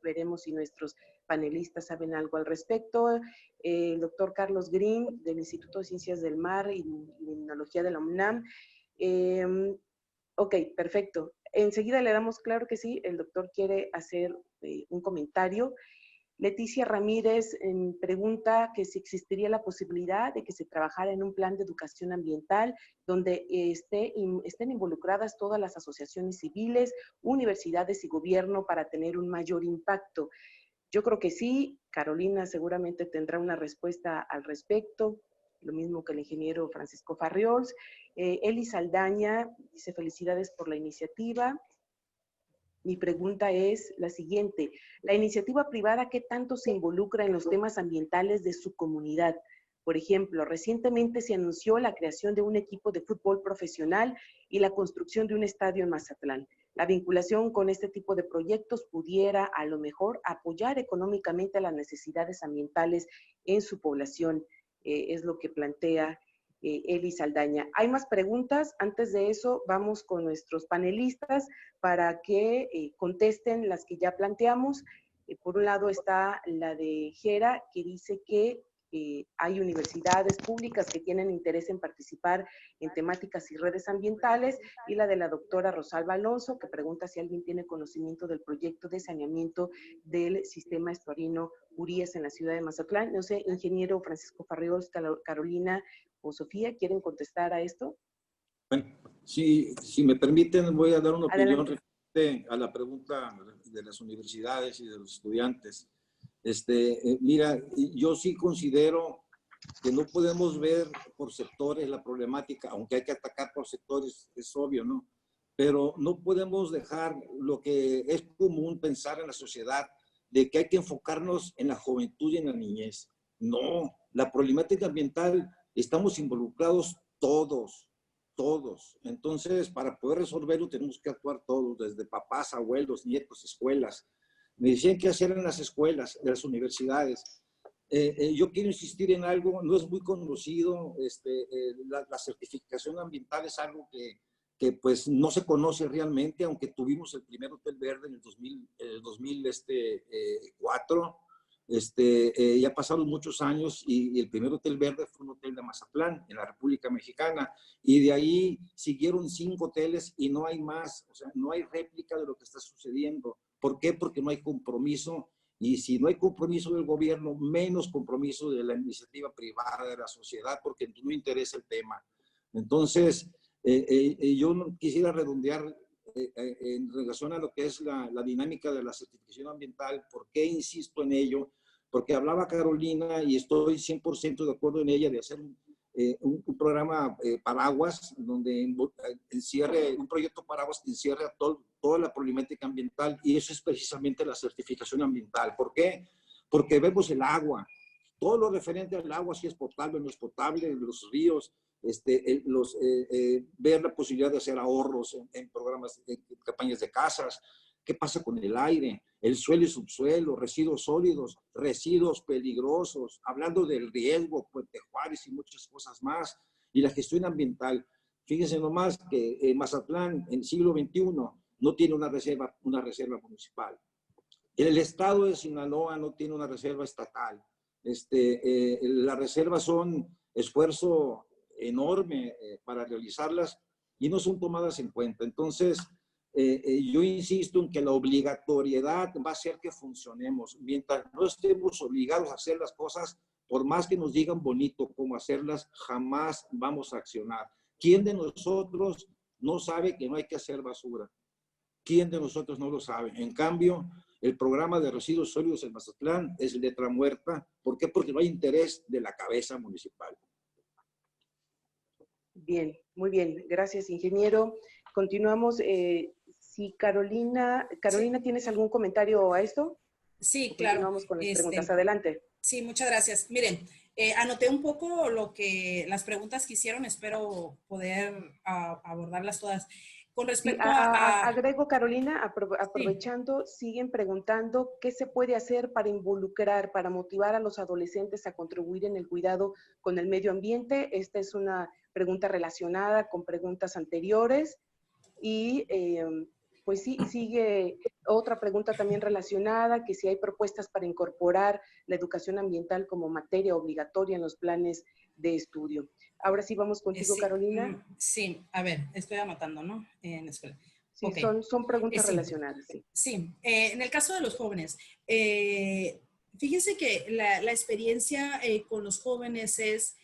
veremos si nuestros panelistas saben algo al respecto. El doctor Carlos Green, del Instituto de Ciencias del Mar y Limnología de la UNAM. Ok, perfecto. Enseguida le damos claro que sí, el doctor quiere hacer un comentario. Leticia Ramírez pregunta que si existiría la posibilidad de que se trabajara en un plan de educación ambiental donde estén involucradas todas las asociaciones civiles, universidades y gobierno para tener un mayor impacto. Yo creo que sí. Carolina seguramente tendrá una respuesta al respecto, lo mismo que el ingeniero Francisco Farriols. Eli Saldaña dice felicidades por la iniciativa. Mi pregunta es la siguiente. ¿La iniciativa privada qué tanto se involucra en los temas ambientales de su comunidad? Por ejemplo, recientemente se anunció la creación de un equipo de fútbol profesional y la construcción de un estadio en Mazatlán. La vinculación con este tipo de proyectos pudiera, a lo mejor, apoyar económicamente las necesidades ambientales en su población, es lo que plantea Eli Saldaña. ¿Hay más preguntas? Antes de eso, vamos con nuestros panelistas para que contesten las que ya planteamos. Por un lado está la de Gera, que dice que hay universidades públicas que tienen interés en participar en temáticas y redes ambientales, y la de la doctora Rosalba Alonso, que pregunta si alguien tiene conocimiento del proyecto de saneamiento del sistema estuarino Urías en la ciudad de Mazatlán. No sé, ingeniero Francisco Farriols, Carolina o Sofía, ¿quieren contestar a esto?
Bueno, si me permiten, voy a dar una opinión
Adelante.
referente a la pregunta de las universidades y de los estudiantes. Mira, yo sí considero que no podemos ver por sectores la problemática, aunque hay que atacar por sectores, es obvio, ¿no? Pero no podemos dejar lo que es común pensar en la sociedad, de que hay que enfocarnos en la juventud y en la niñez. No, la problemática ambiental estamos involucrados todos. Entonces, para poder resolverlo tenemos que actuar todos, desde papás, abuelos, nietos, escuelas. Me decían qué hacer en las escuelas, en las universidades. Yo quiero insistir en algo, no es muy conocido, la certificación ambiental es algo que pues no se conoce realmente, aunque tuvimos el primer Hotel Verde en el 2004. Ya pasaron muchos años y el primer Hotel Verde fue un hotel de Mazatlán, en la República Mexicana, y de ahí siguieron 5 hoteles y no hay más, o sea, no hay réplica de lo que está sucediendo. ¿Por qué? Porque no hay compromiso, y si no hay compromiso del gobierno, menos compromiso de la iniciativa privada, de la sociedad, porque no interesa el tema. Entonces, yo no quisiera redondear en relación a lo que es la dinámica de la certificación ambiental. ¿Por qué insisto en ello? Porque hablaba Carolina y estoy 100% de acuerdo en ella de hacer un programa paraguas, donde encierre, un proyecto paraguas que encierre a toda la problemática ambiental, y eso es precisamente la certificación ambiental. ¿Por qué? Porque vemos el agua, todo lo referente al agua, si es potable o no es potable, los ríos, ver la posibilidad de hacer ahorros en programas, en campañas de casas. ¿Qué pasa con el aire, el suelo y subsuelo, residuos sólidos, residuos peligrosos, hablando del riesgo, Puente Juárez y muchas cosas más, y la gestión ambiental? Fíjense nomás que Mazatlán en el siglo XXI no tiene una reserva municipal. El estado de Sinaloa no tiene una reserva estatal. Las reservas son esfuerzo enorme para realizarlas y no son tomadas en cuenta. Entonces, yo insisto en que la obligatoriedad va a hacer que funcionemos. Mientras no estemos obligados a hacer las cosas, por más que nos digan bonito cómo hacerlas, jamás vamos a accionar. ¿Quién de nosotros no sabe que no hay que hacer basura? ¿Quién de nosotros no lo sabe? En cambio, el programa de residuos sólidos en Mazatlán es letra muerta. ¿Por qué? Porque no hay interés de la cabeza municipal.
Bien, muy bien. Gracias, ingeniero. Continuamos. Si Carolina,
Sí.
¿tienes algún comentario a esto?
Sí, claro.
Continuamos con las preguntas. Adelante.
Sí, muchas gracias. Miren, anoté un poco las preguntas que hicieron, espero poder abordarlas todas. Con
Sí,
respecto
agrego, Carolina,
sí.
aprovechando, siguen preguntando qué se puede hacer para involucrar, para motivar a los adolescentes a contribuir en el cuidado con el medio ambiente. Esta es una pregunta relacionada con preguntas anteriores. Y pues sí, sigue otra pregunta también relacionada, que si hay propuestas para incorporar la educación ambiental como materia obligatoria en los planes de estudio. Ahora sí vamos contigo,
Sí,
Carolina.
sí, a ver, estoy anotando, ¿no? En la escuela.
Sí,
Ok.
son preguntas
Sí,
relacionadas, sí.
sí. En el caso de los jóvenes, fíjense que la experiencia con los jóvenes es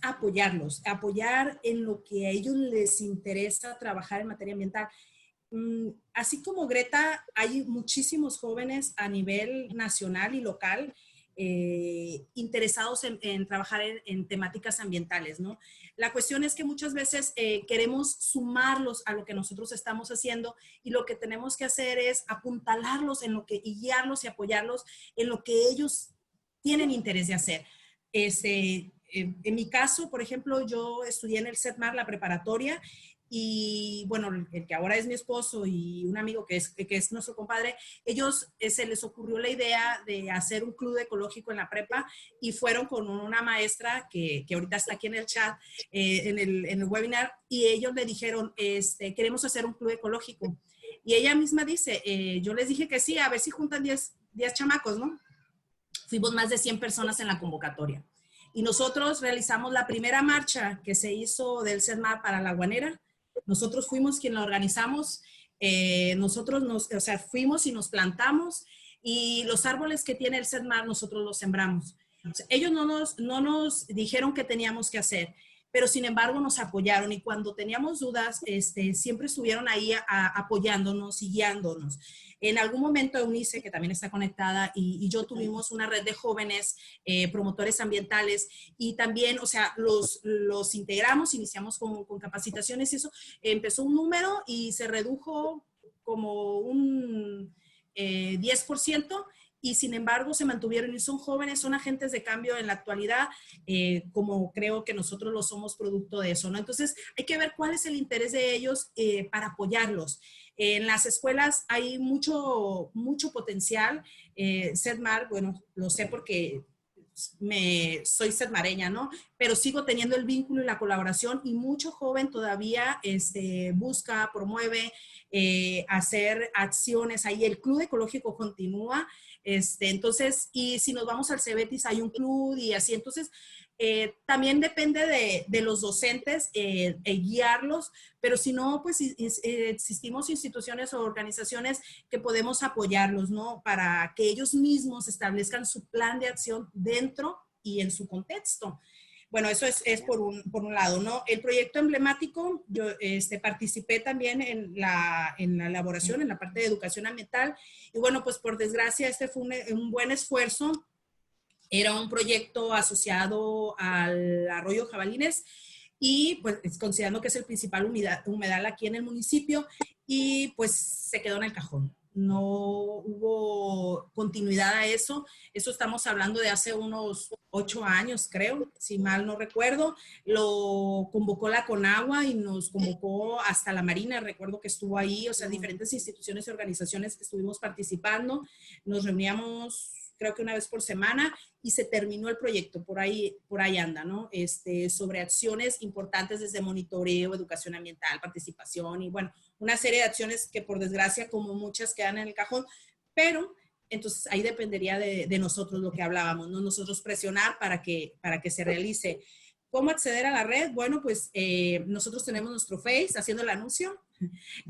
apoyarlos, apoyar en lo que a ellos les interesa trabajar en materia ambiental. Así como Greta, hay muchísimos jóvenes a nivel nacional y local interesados en trabajar en temáticas ambientales, ¿no? La cuestión es que muchas veces queremos sumarlos a lo que nosotros estamos haciendo y lo que tenemos que hacer es apuntalarlos y guiarlos y apoyarlos en lo que ellos tienen interés de hacer. En mi caso, por ejemplo, yo estudié en el CETMAR, la preparatoria, y bueno, el que ahora es mi esposo y un amigo que es nuestro compadre, ellos se les ocurrió la idea de hacer un club ecológico en la prepa y fueron con una maestra que ahorita está aquí en el chat, en el webinar, y ellos le dijeron, queremos hacer un club ecológico. Y ella misma dice, yo les dije que sí, a ver si juntan 10 chamacos, ¿no? Fuimos más de 100 personas en la convocatoria. Y nosotros realizamos la primera marcha que se hizo del CETMAR para La Guanera. Nosotros fuimos quien la organizamos, fuimos y nos plantamos y los árboles que tiene el CETMAR nosotros los sembramos. O sea, ellos no nos dijeron qué teníamos que hacer, pero sin embargo nos apoyaron y cuando teníamos dudas, siempre estuvieron ahí apoyándonos y guiándonos. En algún momento Eunice, que también está conectada, y yo tuvimos una red de jóvenes promotores ambientales y también, o sea, los integramos, iniciamos con capacitaciones y eso, empezó un número y se redujo como un 10%, y sin embargo se mantuvieron y son jóvenes, son agentes de cambio en la actualidad, como creo que nosotros lo somos producto de eso, ¿no? Entonces hay que ver cuál es el interés de ellos para apoyarlos. En las escuelas hay mucho potencial. CETMAR, bueno, lo sé porque soy setmareña, ¿no? Pero sigo teniendo el vínculo y la colaboración y mucho joven todavía busca, promueve hacer acciones ahí. El Club Ecológico continúa. Entonces, y si nos vamos al Cebetis, hay un club y así. Entonces, también depende de los docentes guiarlos, pero si no, pues existimos instituciones o organizaciones que podemos apoyarlos, ¿no? Para que ellos mismos establezcan su plan de acción dentro y en su contexto. Bueno, eso es por un lado, ¿no? El proyecto emblemático, yo participé también en la elaboración, en la parte de educación ambiental, y bueno, pues por desgracia fue un buen esfuerzo. Era un proyecto asociado al arroyo Jabalines y pues considerando que es el principal humedal aquí en el municipio y pues se quedó en el cajón. No hubo continuidad a eso. Eso estamos hablando de hace unos 8 años, creo, si mal no recuerdo. Lo convocó la Conagua y nos convocó hasta la Marina. Recuerdo que estuvo ahí, o sea, diferentes instituciones y organizaciones que estuvimos participando. Nos reuníamos creo que una vez por semana y se terminó el proyecto, por ahí anda, ¿no? Sobre acciones importantes desde monitoreo, educación ambiental, participación y bueno, una serie de acciones que por desgracia como muchas quedan en el cajón, pero entonces ahí dependería de nosotros lo que hablábamos, ¿no? Nosotros presionar para que se realice. ¿Cómo acceder a la red? Bueno, pues nosotros tenemos nuestro Face haciendo el anuncio.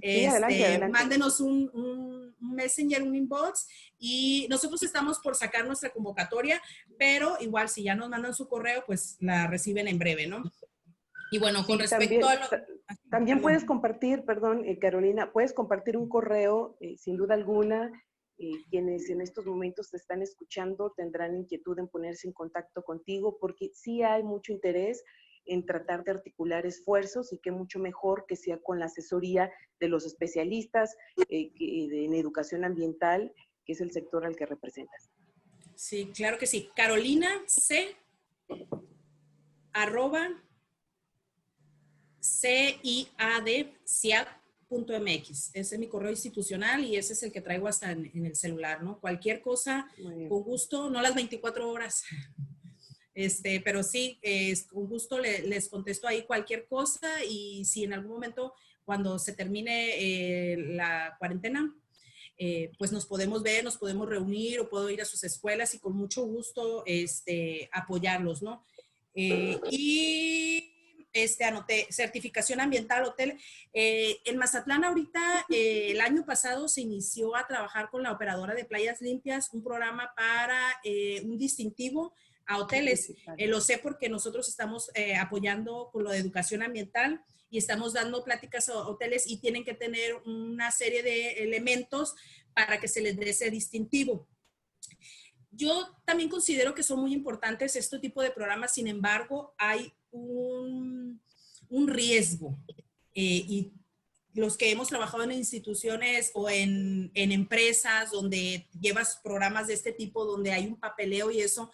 Sí, adelante.
Mándenos un Messenger, un inbox y nosotros estamos por sacar nuestra convocatoria, pero igual si ya nos mandan su correo, pues la reciben en breve, ¿no? Y bueno, con respecto a lo...
También puedes compartir, perdón, Carolina, puedes compartir un correo, sin duda alguna. Quienes en estos momentos te están escuchando tendrán inquietud en ponerse en contacto contigo porque sí hay mucho interés en tratar de articular esfuerzos y que mucho mejor que sea con la asesoría de los especialistas en educación ambiental, que es el sector al que representas.
Sí, claro que sí. Carolina C. @ciad.mx. Ese es mi correo institucional y ese es el que traigo hasta en el celular, ¿no? Cualquier cosa, con gusto, no las 24 horas. Pero sí, con gusto les contesto ahí cualquier cosa y si en algún momento cuando se termine la cuarentena, pues nos podemos ver, nos podemos reunir o puedo ir a sus escuelas y con mucho gusto apoyarlos, ¿no? Y anoté certificación ambiental hotel. En Mazatlán ahorita, el año pasado se inició a trabajar con la operadora de Playas Limpias, un programa para un distintivo a hoteles. Lo sé porque nosotros estamos apoyando con lo de educación ambiental y estamos dando pláticas a hoteles y tienen que tener una serie de elementos para que se les dé ese distintivo. yo también considero que son muy importantes este tipo de programas, sin embargo, hay un riesgo. Y los que hemos trabajado en instituciones o en empresas donde llevas programas de este tipo, donde hay un papeleo y eso,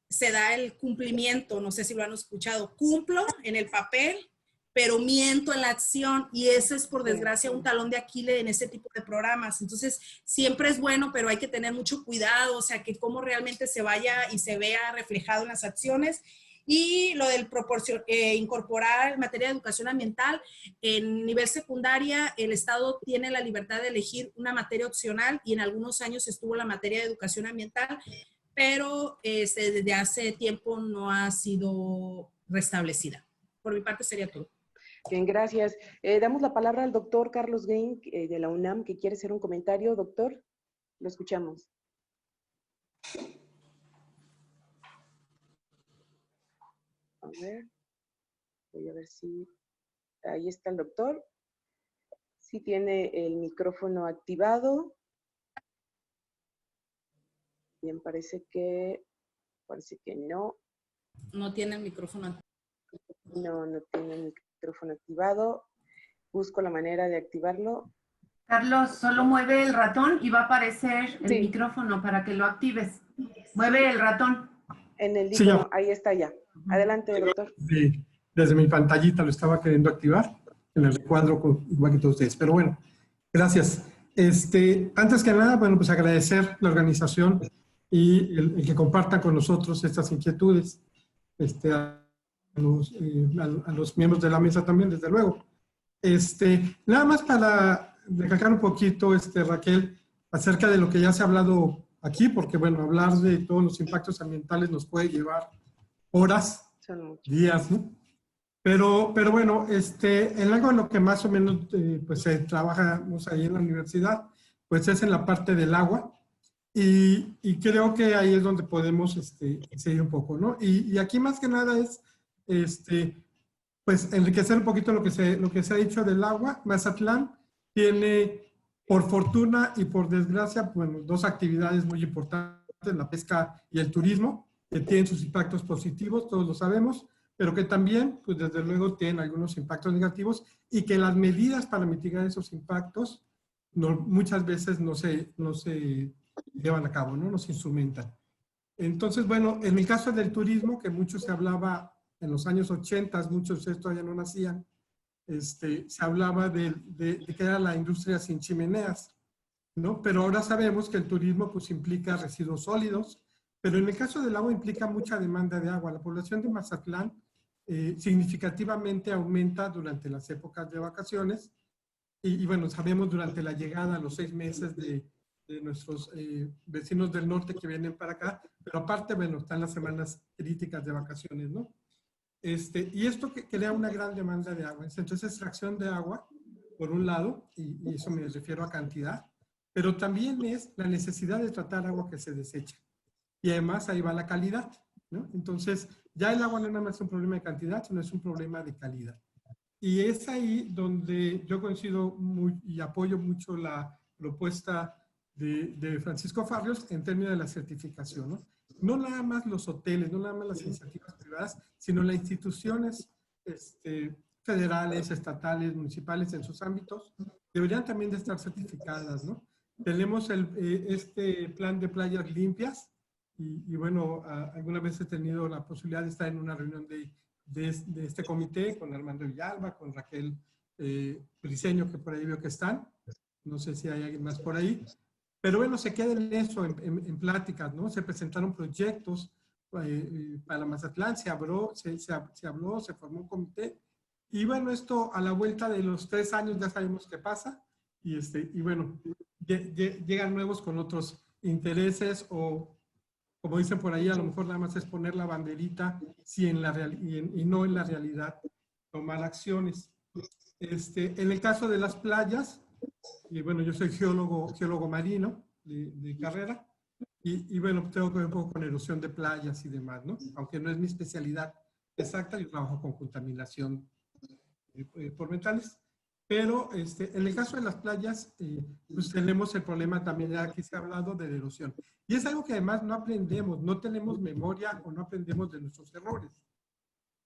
se da el cumplimiento, no sé si lo han escuchado, cumplo en el papel, pero miento en la acción, y ese es, por desgracia, un talón de Aquiles en este tipo de programas. Entonces, siempre es bueno, pero hay que tener mucho cuidado, o sea, que cómo realmente se vaya y se vea reflejado en las acciones. Y lo del incorporar en materia de educación ambiental, en nivel secundaria, el Estado tiene la libertad de elegir una materia opcional, y en algunos años estuvo la materia de educación ambiental, pero desde hace tiempo no ha sido restablecida. Por mi parte sería todo.
Bien, gracias. Damos la palabra al doctor Carlos Green de la UNAM, que quiere hacer un comentario. Doctor, lo escuchamos. A ver, voy a ver si... Ahí está el doctor. Sí tiene el micrófono activado. Bien, parece que no.
No tiene el micrófono activado.
No tiene el micrófono activado. Busco la manera de activarlo.
Carlos, solo mueve el ratón y va a aparecer el micrófono para que lo actives. Mueve el ratón.
En el icono, ahí está ya. Adelante, doctor.
Sí, desde mi pantallita lo estaba queriendo activar, en el recuadro igual que todos ustedes. Pero bueno, gracias. Antes que nada, bueno, pues agradecer la organización y el que compartan con nosotros estas inquietudes. A los miembros de la mesa también, desde luego. Nada más para recalcar un poquito, Raquel, acerca de lo que ya se ha hablado aquí, porque bueno, hablar de todos los impactos ambientales nos puede llevar horas, días, ¿no? Pero bueno, en algo en lo que más o menos pues se trabajamos ahí en la universidad, pues es en la parte del agua, y creo que ahí es donde podemos seguir un poco, ¿no? Y aquí más que nada es, pues enriquecer un poquito lo que se ha dicho del agua. Mazatlán tiene, por fortuna y por desgracia, bueno, dos actividades muy importantes, la pesca y el turismo, que tienen sus impactos positivos, todos lo sabemos, pero que también, pues desde luego, tienen algunos impactos negativos, y que las medidas para mitigar esos impactos muchas veces no se llevan a cabo, no se instrumentan. Entonces, bueno, en el caso del turismo, que mucho se hablaba en los años 80, muchos de ustedes todavía no nacían, se hablaba de que era la industria sin chimeneas, ¿no? Pero ahora sabemos que el turismo pues implica residuos sólidos, pero en el caso del agua implica mucha demanda de agua. La población de Mazatlán significativamente aumenta durante las épocas de vacaciones, y bueno, sabemos durante la llegada a los 6 meses de nuestros vecinos del norte que vienen para acá, pero aparte, bueno, están las semanas críticas de vacaciones, ¿no? Y esto que crea una gran demanda de agua. Entonces, extracción de agua, por un lado, y eso me refiero a cantidad, pero también es la necesidad de tratar agua que se desecha. Y además ahí va la calidad, ¿no? Entonces, ya el agua no es nada más un problema de cantidad, sino es un problema de calidad. Y es ahí donde yo coincido y apoyo mucho la propuesta de Francisco Farrios en términos de la certificación, ¿no? No nada más los hoteles, no nada más las iniciativas privadas, sino las instituciones federales, estatales, municipales en sus ámbitos, deberían también de estar certificadas, ¿no? Tenemos este plan de playas limpias, y bueno, alguna vez he tenido la posibilidad de estar en una reunión de este comité con Armando Villalba, con Raquel Briceño, que por ahí veo que están. No sé si hay alguien más por ahí. Pero bueno, se queda en eso, en pláticas, ¿no? Se presentaron proyectos para Mazatlán, se habló, se formó un comité. Y bueno, esto a la vuelta de los 3 años ya sabemos qué pasa. Y bueno, llegan nuevos con otros intereses, o como dicen por ahí, a lo mejor nada más es poner la banderita y no en la realidad tomar acciones. En el caso de las playas, y bueno, yo soy geólogo marino de carrera, y bueno, tengo que ver un poco con erosión de playas y demás, ¿no? Aunque no es mi especialidad exacta, yo trabajo con contaminación por metales. Pero en el caso de las playas, pues tenemos el problema también, ya que se ha hablado de la erosión. Y es algo que además no aprendemos, no tenemos memoria o no aprendemos de nuestros errores.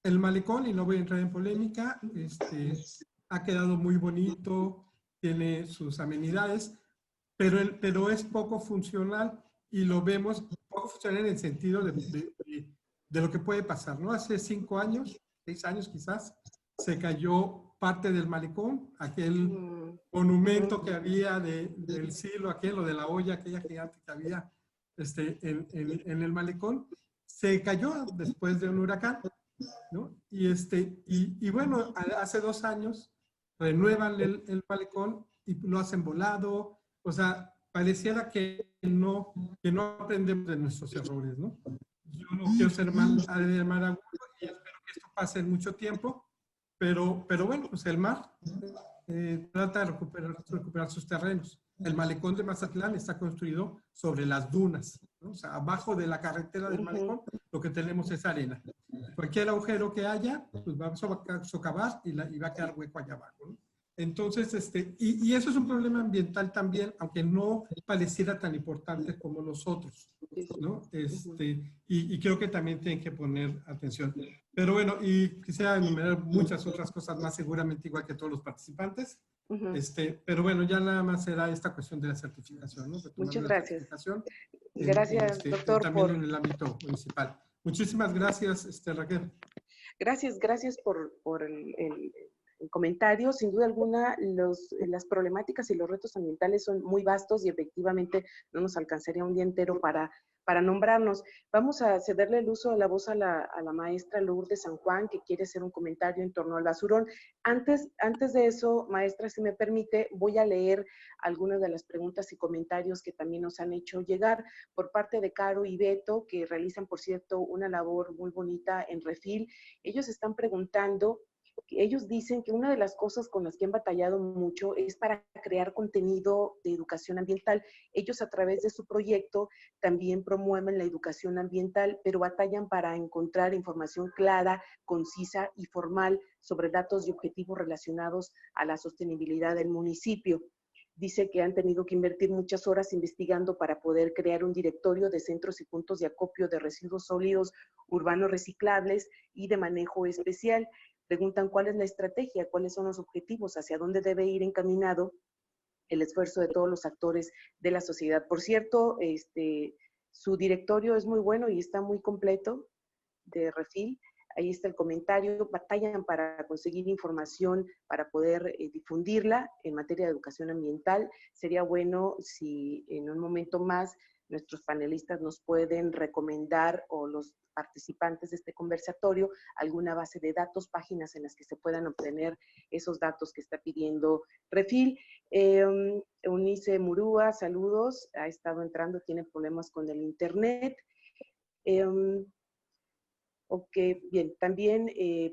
El malecón, y no voy a entrar en polémica, ha quedado muy bonito, tiene sus amenidades, pero es poco funcional y lo vemos poco funcional en el sentido de lo que puede pasar, ¿no? Hace 5 años, 6 años quizás, se cayó parte del malecón, aquel monumento que había del silo, aquel, o de la olla, aquella gigante que había en el malecón, se cayó después de un huracán, ¿no? Y bueno, hace 2 años renuevan el malecón y lo hacen volado, o sea, pareciera que no aprendemos de nuestros errores, ¿no? Yo no quiero ser mar agudo y espero que esto pase en mucho tiempo, pero bueno, pues el mar trata de recuperar sus terrenos. El malecón de Mazatlán está construido sobre las dunas, ¿no? O sea, abajo de la carretera del malecón lo que tenemos es arena. Cualquier agujero que haya, pues vamos a socavar y va a quedar hueco allá abajo, ¿no? Entonces, y eso es un problema ambiental también, aunque no pareciera tan importante como los otros, ¿no? Y creo que también tienen que poner atención. Pero bueno, y quisiera enumerar muchas otras cosas más, seguramente igual que todos los participantes. Pero bueno, ya nada más será esta cuestión de la certificación, ¿no?
Muchas gracias.
Gracias,
doctor,
también en el ámbito municipal. Muchísimas gracias, Raquel.
Gracias por el comentario. Sin duda alguna, las problemáticas y los retos ambientales son muy vastos y efectivamente no nos alcanzaría un día entero para nombrarnos. Vamos a cederle el uso de la voz a la maestra Lourdes San Juan, que quiere hacer un comentario en torno al basurón. Antes de eso, maestra, si me permite, voy a leer algunas de las preguntas y comentarios que también nos han hecho llegar por parte de Caro y Beto, que realizan, por cierto, una labor muy bonita en Refil. Ellos están preguntando, ellos dicen que una de las cosas con las que han batallado mucho es para crear contenido de educación ambiental. Ellos a través de su proyecto también promueven la educación ambiental, pero batallan para encontrar información clara, concisa y formal sobre datos y objetivos relacionados a la sostenibilidad del municipio. Dice que han tenido que invertir muchas horas investigando para poder crear un directorio de centros y puntos de acopio de residuos sólidos urbanos reciclables y de manejo especial. Preguntan cuál es la estrategia, cuáles son los objetivos, hacia dónde debe ir encaminado el esfuerzo de todos los actores de la sociedad. Por cierto, su directorio es muy bueno y está muy completo de Refil. Ahí está el comentario. Batallan para conseguir información para poder difundirla en materia de educación ambiental. Sería bueno si en un momento más nuestros panelistas nos pueden recomendar, o los participantes de este conversatorio, alguna base de datos, páginas en las que se puedan obtener esos datos que está pidiendo Refil. Eunice Murúa, saludos, ha estado entrando, tiene problemas con el internet. Ok, bien, también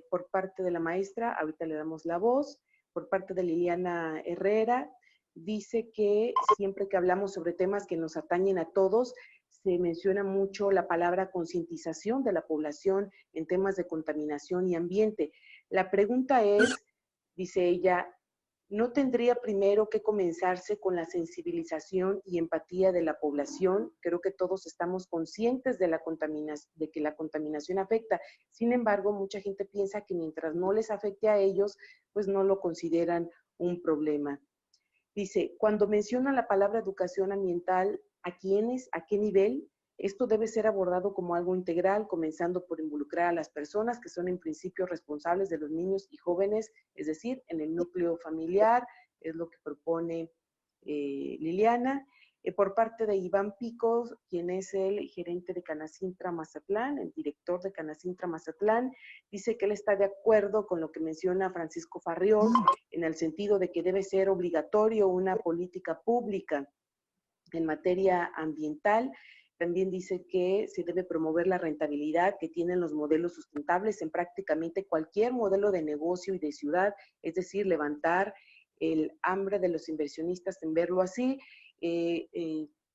por parte de la maestra, ahorita le damos la voz, por parte de Liliana Herrera, dice que siempre que hablamos sobre temas que nos atañen a todos, se menciona mucho la palabra concientización de la población en temas de contaminación y ambiente. La pregunta es, dice ella, ¿no tendría primero que comenzarse con la sensibilización y empatía de la población? Creo que todos estamos conscientes de que la contaminación afecta. Sin embargo, mucha gente piensa que mientras no les afecte a ellos, pues no lo consideran un problema. Dice, cuando menciona la palabra educación ambiental, ¿a quiénes? ¿A qué nivel? Esto debe ser abordado como algo integral, comenzando por involucrar a las personas que son en principio responsables de los niños y jóvenes, es decir, en el núcleo familiar, es lo que propone Liliana. Por parte de Iván Picos, quien es el gerente de Canacintra Mazatlán, el director de Canacintra Mazatlán, dice que él está de acuerdo con lo que menciona Francisco Farriol, en el sentido de que debe ser obligatorio una política pública en materia ambiental. También dice que se debe promover la rentabilidad que tienen los modelos sustentables en prácticamente cualquier modelo de negocio y de ciudad, es decir, levantar el hambre de los inversionistas en verlo así.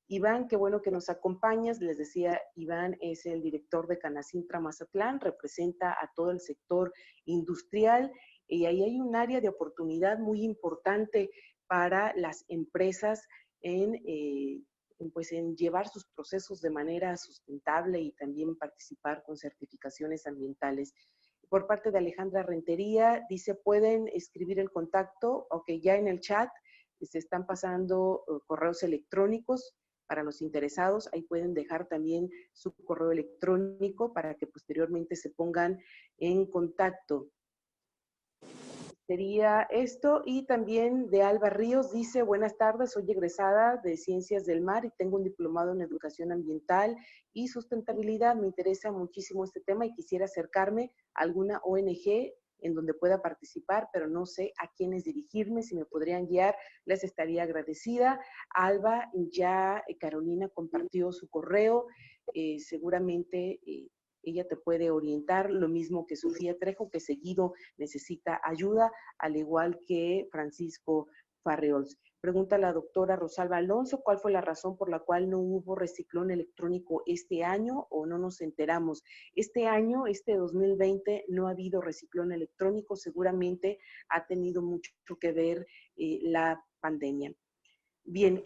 Iván, qué bueno que nos acompañas. Les decía, Iván es el director de Canacintra Mazatlán, representa a todo el sector industrial. Y ahí hay un área de oportunidad muy importante para las empresas pues en llevar sus procesos de manera sustentable y también participar con certificaciones ambientales. Por parte de Alejandra Rentería, dice, pueden escribir el contacto, ok, ya en el chat se están pasando correos electrónicos para los interesados, ahí pueden dejar también su correo electrónico para que posteriormente se pongan en contacto. Sería esto. Y también de Alba Ríos dice, buenas tardes, soy egresada de Ciencias del Mar y tengo un diplomado en Educación Ambiental y Sustentabilidad. Me interesa muchísimo este tema y quisiera acercarme a alguna ONG en donde pueda participar, pero no sé a quiénes dirigirme. Si me podrían guiar, les estaría agradecida. Alba, ya Carolina compartió su correo, seguramente ella te puede orientar, lo mismo que Sofía Trejo, que seguido necesita ayuda, al igual que Francisco Farreols. Pregunta la doctora Rosalba Alonso, ¿cuál fue la razón por la cual no hubo reciclón electrónico este año o no nos enteramos? Este año, este 2020, no ha habido reciclón electrónico, seguramente ha tenido mucho que ver la pandemia. Bien,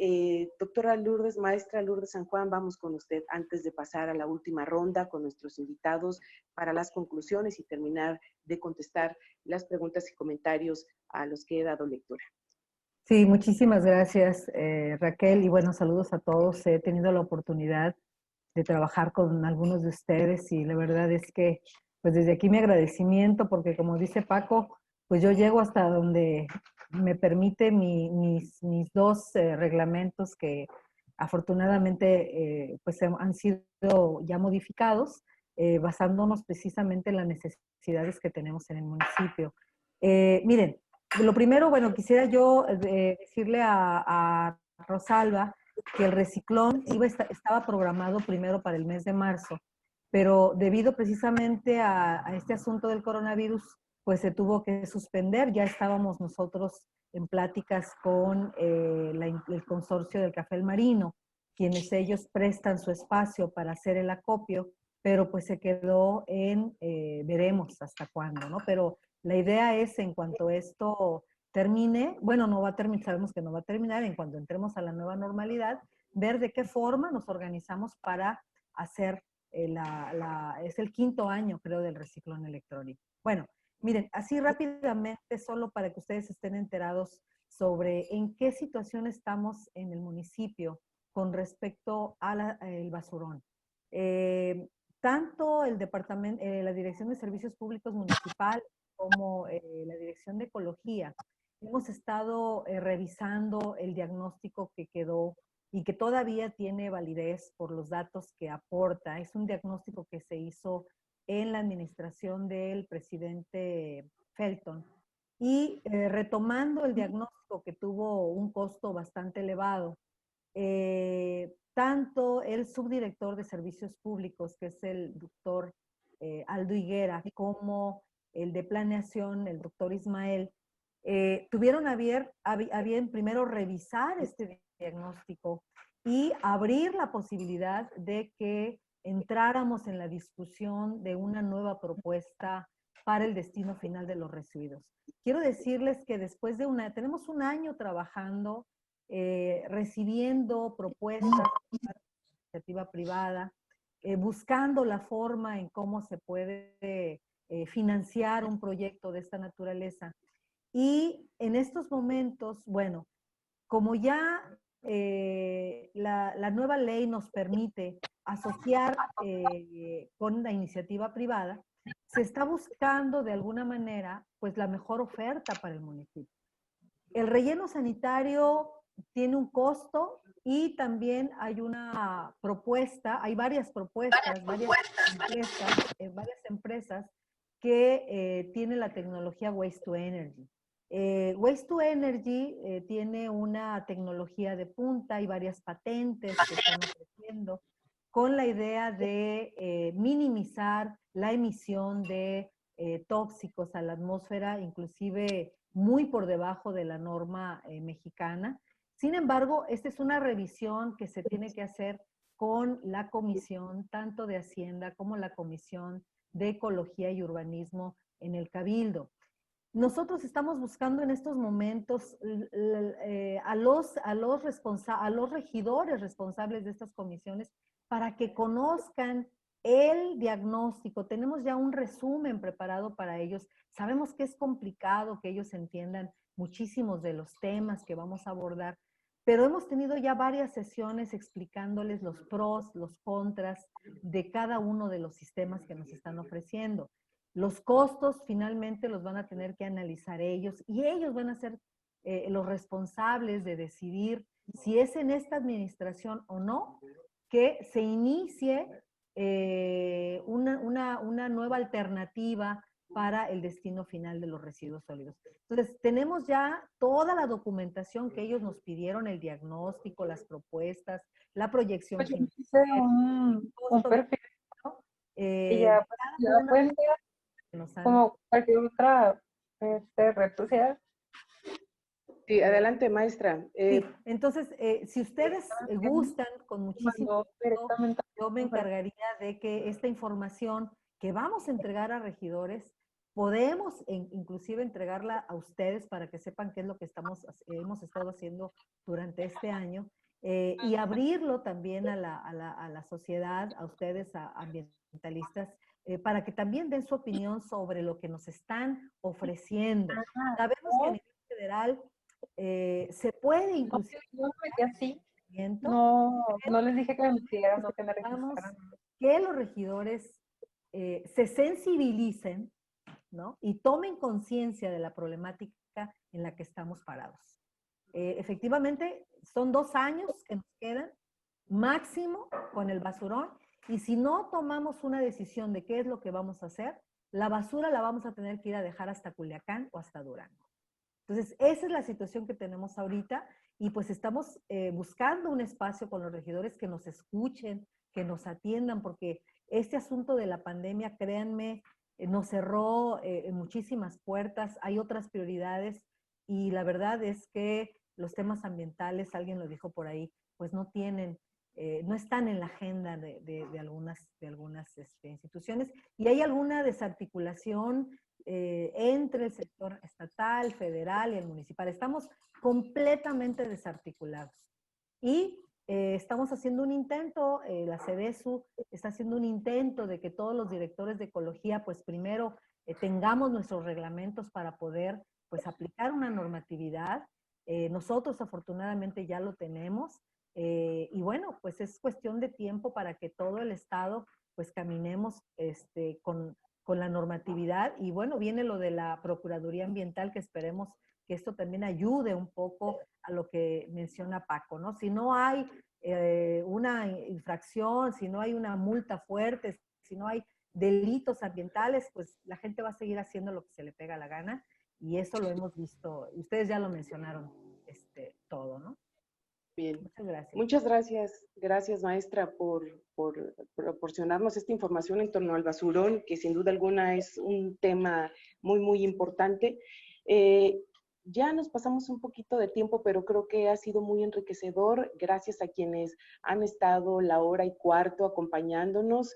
doctora Lourdes, maestra Lourdes San Juan, vamos con usted antes de pasar a la última ronda con nuestros invitados para las conclusiones y terminar de contestar las preguntas y comentarios a los que he dado lectura.
Sí, muchísimas gracias, Raquel, y bueno, saludos a todos. He tenido la oportunidad de trabajar con algunos de ustedes y la verdad es que, pues desde aquí mi agradecimiento, porque como dice Paco, pues yo llego hasta donde me permite mis dos reglamentos que afortunadamente pues han sido ya modificados, basándonos precisamente en las necesidades que tenemos en el municipio. Miren, lo primero, bueno, quisiera yo decirle a Rosalba que el reciclón estaba programado primero para el mes de marzo, pero debido precisamente a este asunto del coronavirus, pues se tuvo que suspender. Ya estábamos nosotros en pláticas con el consorcio del Café El Marino, quienes ellos prestan su espacio para hacer el acopio, pero pues se quedó en veremos hasta cuándo, ¿no? Pero la idea es, en cuanto esto termine, bueno, no va a terminar, sabemos que no va a terminar, en cuanto entremos a la nueva normalidad, ver de qué forma nos organizamos para hacer es el 5º año, creo, del reciclón electrónico. Bueno, miren, así rápidamente, solo para que ustedes estén enterados sobre en qué situación estamos en el municipio con respecto al basurón. Tanto el departamento, la Dirección de Servicios Públicos Municipal como la Dirección de Ecología, hemos estado revisando el diagnóstico que quedó y que todavía tiene validez por los datos que aporta. Es un diagnóstico que se hizo en la administración del presidente Felton. Y retomando el diagnóstico, que tuvo un costo bastante elevado, tanto el subdirector de Servicios Públicos, que es el doctor Aldo Higuera, como el de Planeación, el doctor Ismael, tuvieron a bien primero revisar este diagnóstico y abrir la posibilidad de que entráramos en la discusión de una nueva propuesta para el destino final de los residuos. Quiero decirles que después de tenemos un año trabajando, recibiendo propuestas de la iniciativa privada, buscando la forma en cómo se puede financiar un proyecto de esta naturaleza. Y en estos momentos, bueno, como ya la nueva ley nos permite asociar con la iniciativa privada, se está buscando de alguna manera pues la mejor oferta para el municipio. El relleno sanitario tiene un costo y también hay una propuesta, hay varias propuestas, varias empresas que tienen la tecnología Waste to Energy. Waste to Energy tiene una tecnología de punta y varias patentes que están ofreciendo con la idea de minimizar la emisión de tóxicos a la atmósfera, inclusive muy por debajo de la norma mexicana. Sin embargo, esta es una revisión que se tiene que hacer con la Comisión, tanto de Hacienda como la Comisión de Ecología y Urbanismo en el Cabildo. nosotros estamos buscando en estos momentos a los regidores responsables de estas comisiones para que conozcan el diagnóstico. Tenemos ya un resumen preparado para ellos. Sabemos que es complicado que ellos entiendan muchísimos de los temas que vamos a abordar, pero hemos tenido ya varias sesiones explicándoles los pros, los contras de cada uno de los sistemas que nos están ofreciendo. Los costos finalmente los van a tener que analizar ellos y ellos van a ser los responsables de decidir si es en esta administración o no que se inicie una nueva alternativa para el destino final de los residuos sólidos. Entonces, tenemos ya toda la documentación que ellos nos pidieron, el diagnóstico, las propuestas, la proyección
Pues
financiera,
un perfil y ya, pues, ya pueden ser como cualquier otra red social.
Sí, adelante, maestra.
Sí, entonces, si ustedes gustan, con muchísimo gusto, yo me encargaría de que esta información que vamos a entregar a regidores, podemos inclusive entregarla a ustedes para que sepan qué es lo que hemos estado haciendo durante este año, y abrirlo también a la sociedad, a ustedes, a ambientalistas, para que también den su opinión sobre lo que nos están ofreciendo. Sabemos que a nivel federal se puede inclusive...
Yo me metí así. No les dije que me metieran, no que me registraran.
Que los regidores se sensibilicen, ¿no? Y tomen conciencia de la problemática en la que estamos parados. Efectivamente, son 2 años que nos quedan, máximo, con el basurón, y si no tomamos una decisión de qué es lo que vamos a hacer, la basura la vamos a tener que ir a dejar hasta Culiacán o hasta Durango. Entonces, esa es la situación que tenemos ahorita, y pues estamos buscando un espacio con los regidores que nos escuchen, que nos atiendan, porque este asunto de la pandemia, créanme, nos cerró muchísimas puertas, hay otras prioridades, y la verdad es que los temas ambientales, alguien lo dijo por ahí, pues no están en la agenda de algunas instituciones, y hay alguna desarticulación entre el sector estatal, federal y el municipal. Estamos completamente desarticulados. Y estamos haciendo un intento, la CEDESU está haciendo un intento de que todos los directores de ecología, pues primero tengamos nuestros reglamentos para poder pues aplicar una normatividad. Nosotros afortunadamente ya lo tenemos, y bueno, pues es cuestión de tiempo para que todo el Estado pues caminemos con la normatividad. Y bueno, viene lo de la Procuraduría Ambiental, que esperemos que esto también ayude un poco a lo que menciona Paco, ¿no? Si no hay una infracción, si no hay una multa fuerte, si no hay delitos ambientales, pues la gente va a seguir haciendo lo que se le pega la gana, y eso lo hemos visto, ustedes ya lo mencionaron todo, ¿no?
Bien.
Muchas gracias.
Muchas gracias. Gracias, maestra, por proporcionarnos esta información en torno al basurón, que sin duda alguna es un tema muy, muy importante. Ya nos pasamos un poquito de tiempo, pero creo que ha sido muy enriquecedor. Gracias a quienes han estado la hora y cuarto acompañándonos.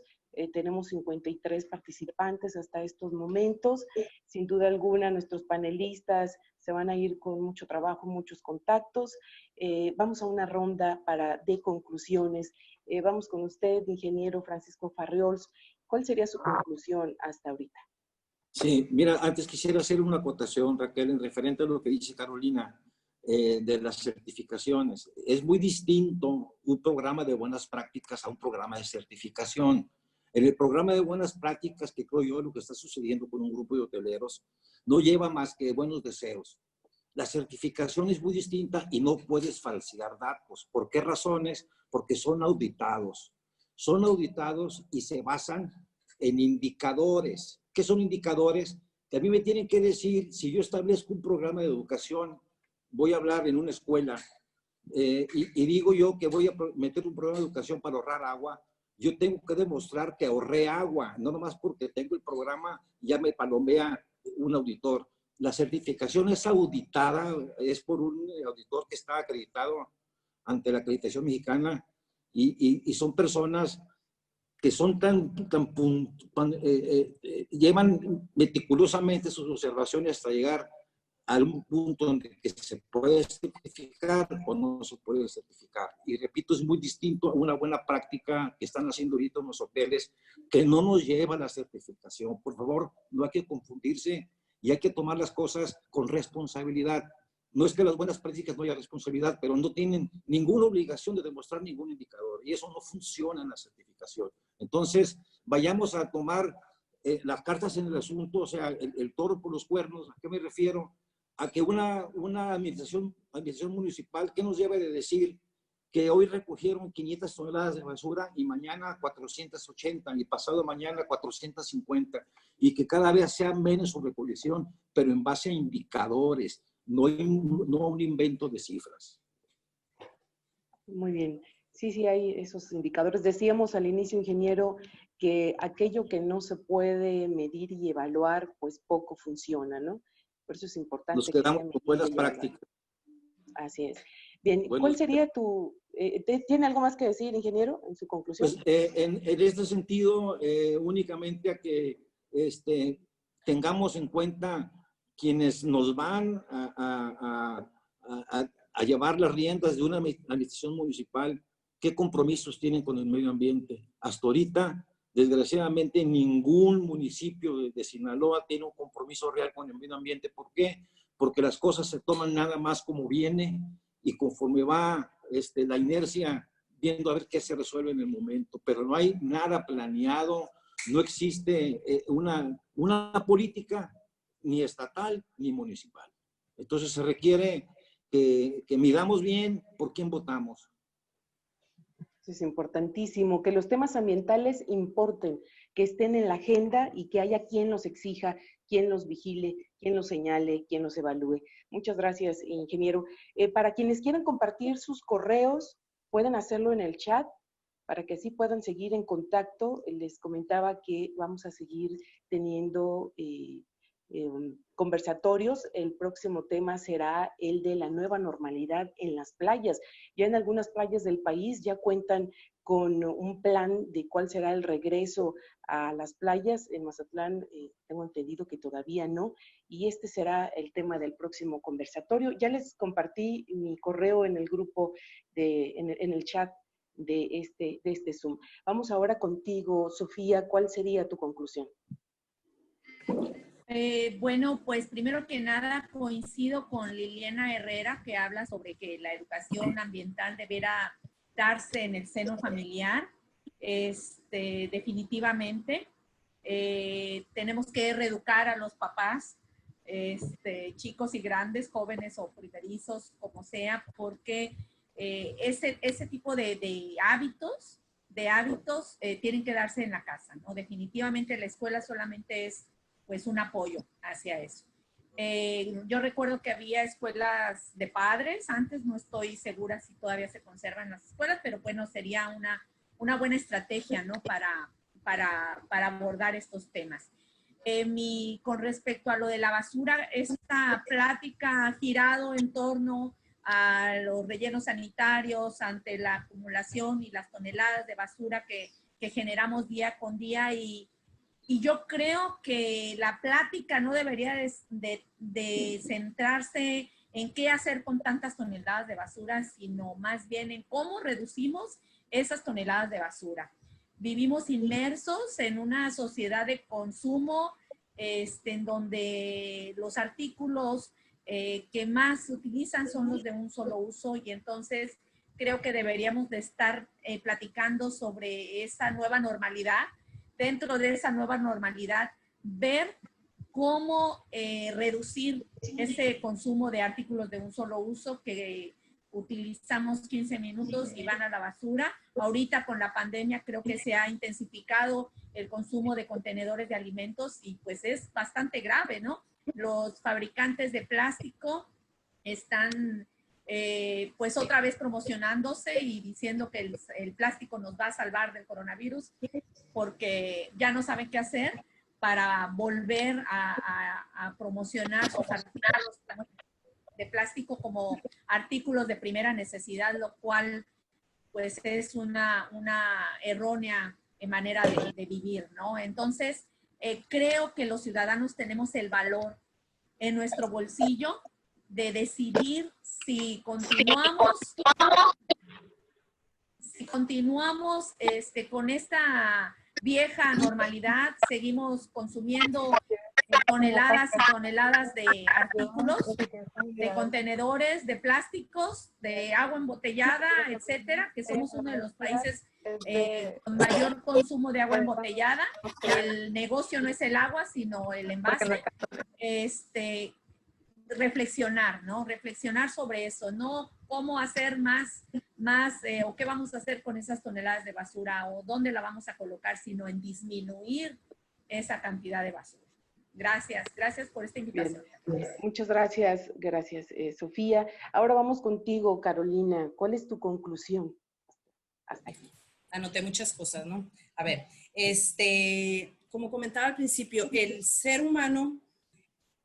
Tenemos 53 participantes hasta estos momentos. Sin duda alguna, nuestros panelistas se van a ir con mucho trabajo, muchos contactos. Vamos a una ronda de conclusiones. Vamos con usted, ingeniero Francisco Farriols. ¿Cuál sería su conclusión hasta ahorita?
Sí, mira, antes quisiera hacer una acotación, Raquel, en referente a lo que dice Carolina de las certificaciones. Es muy distinto un programa de buenas prácticas a un programa de certificación. En el programa de buenas prácticas, que creo yo lo que está sucediendo con un grupo de hoteleros, no lleva más que buenos deseos. La certificación es muy distinta y no puedes falsear datos. ¿Por qué razones? Porque son auditados. Son auditados y se basan en indicadores. ¿Qué son indicadores? Que a mí me tienen que decir, si yo establezco un programa de educación, voy a hablar en una escuela, y digo yo que voy a meter un programa de educación para ahorrar agua, yo tengo que demostrar que ahorré agua, no nomás porque tengo el programa, ya me palomea un auditor. La certificación es auditada, es por un auditor que está acreditado ante la acreditación mexicana, y son personas que son llevan meticulosamente sus observaciones hasta llegar a un punto donde que se puede certificar o no se puede certificar. Y repito, es muy distinto a una buena práctica que están haciendo ahorita en los hoteles, que no nos lleva a la certificación. Por favor, no hay que confundirse y hay que tomar las cosas con responsabilidad. No es que las buenas prácticas no haya responsabilidad, pero no tienen ninguna obligación de demostrar ningún indicador, y eso no funciona en la certificación. Entonces, vayamos a tomar las cartas en el asunto, o sea, el toro por los cuernos. ¿A qué me refiero? A que una administración municipal, ¿qué nos debe de decir? Que hoy recogieron 500 toneladas de basura y mañana 480 y pasado mañana 450, y que cada vez sea menos su recolección, pero en base a indicadores, no un invento de cifras.
Muy bien. Sí, sí, hay esos indicadores. Decíamos al inicio, ingeniero, que aquello que no se puede medir y evaluar, pues poco funciona, ¿no? Por eso es importante.
Nos quedamos con buenas prácticas.
Así es. Bien, bueno, ¿cuál sería tu... ¿tiene algo más que decir, ingeniero, en su conclusión?
Pues en este sentido, únicamente a que tengamos en cuenta quienes nos van a llevar las riendas de una administración municipal, qué compromisos tienen con el medio ambiente. Hasta ahorita, desgraciadamente, ningún municipio de Sinaloa tiene un compromiso real con el medio ambiente. ¿Por qué? Porque las cosas se toman nada más como viene y conforme va la inercia, viendo a ver qué se resuelve en el momento. Pero no hay nada planeado, no existe una política ni estatal ni municipal. Entonces se requiere que midamos bien por quién votamos.
Es importantísimo que los temas ambientales importen, que estén en la agenda y que haya quien los exija, quien los vigile, quien los señale, quien los evalúe. Muchas gracias, ingeniero. Para quienes quieran compartir sus correos, pueden hacerlo en el chat para que así puedan seguir en contacto. Les comentaba que vamos a seguir teniendo conversatorios. El próximo tema será el de la nueva normalidad en las playas. Ya en algunas playas del país ya cuentan con un plan de cuál será el regreso a las playas. En Mazatlán tengo entendido que todavía no, y este será el tema del próximo conversatorio. Ya les compartí mi correo en el grupo, en el chat de este Zoom. Vamos ahora contigo, Sofía. ¿Cuál sería tu conclusión?
Bueno, pues primero que nada coincido con Liliana Herrera, que habla sobre que la educación ambiental deberá darse en el seno familiar. Definitivamente tenemos que reeducar a los papás, chicos y grandes, jóvenes o primerizos, como sea, porque ese tipo de hábitos tienen que darse en la casa, ¿no? Definitivamente la escuela solamente es pues un apoyo hacia eso. Yo recuerdo que había escuelas de padres, antes no estoy segura si todavía se conservan las escuelas, pero bueno, sería una buena estrategia, ¿no? Para abordar estos temas. Con respecto a lo de la basura, esta plática ha girado en torno a los rellenos sanitarios ante la acumulación y las toneladas de basura que generamos día con día, y yo creo que la plática no debería de centrarse en qué hacer con tantas toneladas de basura, sino más bien en cómo reducimos esas toneladas de basura. Vivimos inmersos en una sociedad de consumo en donde los artículos que más se utilizan son los de un solo uso, y entonces creo que deberíamos de estar platicando sobre esa nueva normalidad. Dentro de esa nueva normalidad, ver cómo reducir ese consumo de artículos de un solo uso que utilizamos 15 minutos y van a la basura. Ahorita con la pandemia creo que se ha intensificado el consumo de contenedores de alimentos y pues es bastante grave, ¿no? Los fabricantes de plástico están pues otra vez promocionándose y diciendo que el plástico nos va a salvar del coronavirus, porque ya no saben qué hacer para volver a promocionar sus artículos de plástico como artículos de primera necesidad, lo cual pues es una errónea manera de vivir, ¿no? Entonces, creo que los ciudadanos tenemos el valor en nuestro bolsillo de decidir si continuamos con esta vieja normalidad, seguimos consumiendo toneladas y toneladas de artículos, de contenedores, de plásticos, de agua embotellada, etcétera, que somos uno de los países con mayor consumo de agua embotellada. El negocio no es el agua, sino el envase. Reflexionar, ¿no? Reflexionar sobre eso, no cómo hacer más o qué vamos a hacer con esas toneladas de basura o dónde la vamos a colocar, sino en disminuir esa cantidad de basura. Gracias por esta invitación.
Bien. Muchas gracias, Sofía. Ahora vamos contigo, Carolina. ¿Cuál es tu conclusión? Hasta aquí.
Anoté muchas cosas, ¿no? A ver, como comentaba al principio, el ser humano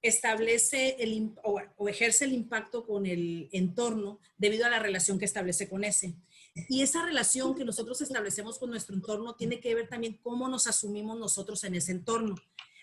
establece o ejerce el impacto con el entorno debido a la relación que establece con ese. Y esa relación que nosotros establecemos con nuestro entorno tiene que ver también cómo nos asumimos nosotros en ese entorno.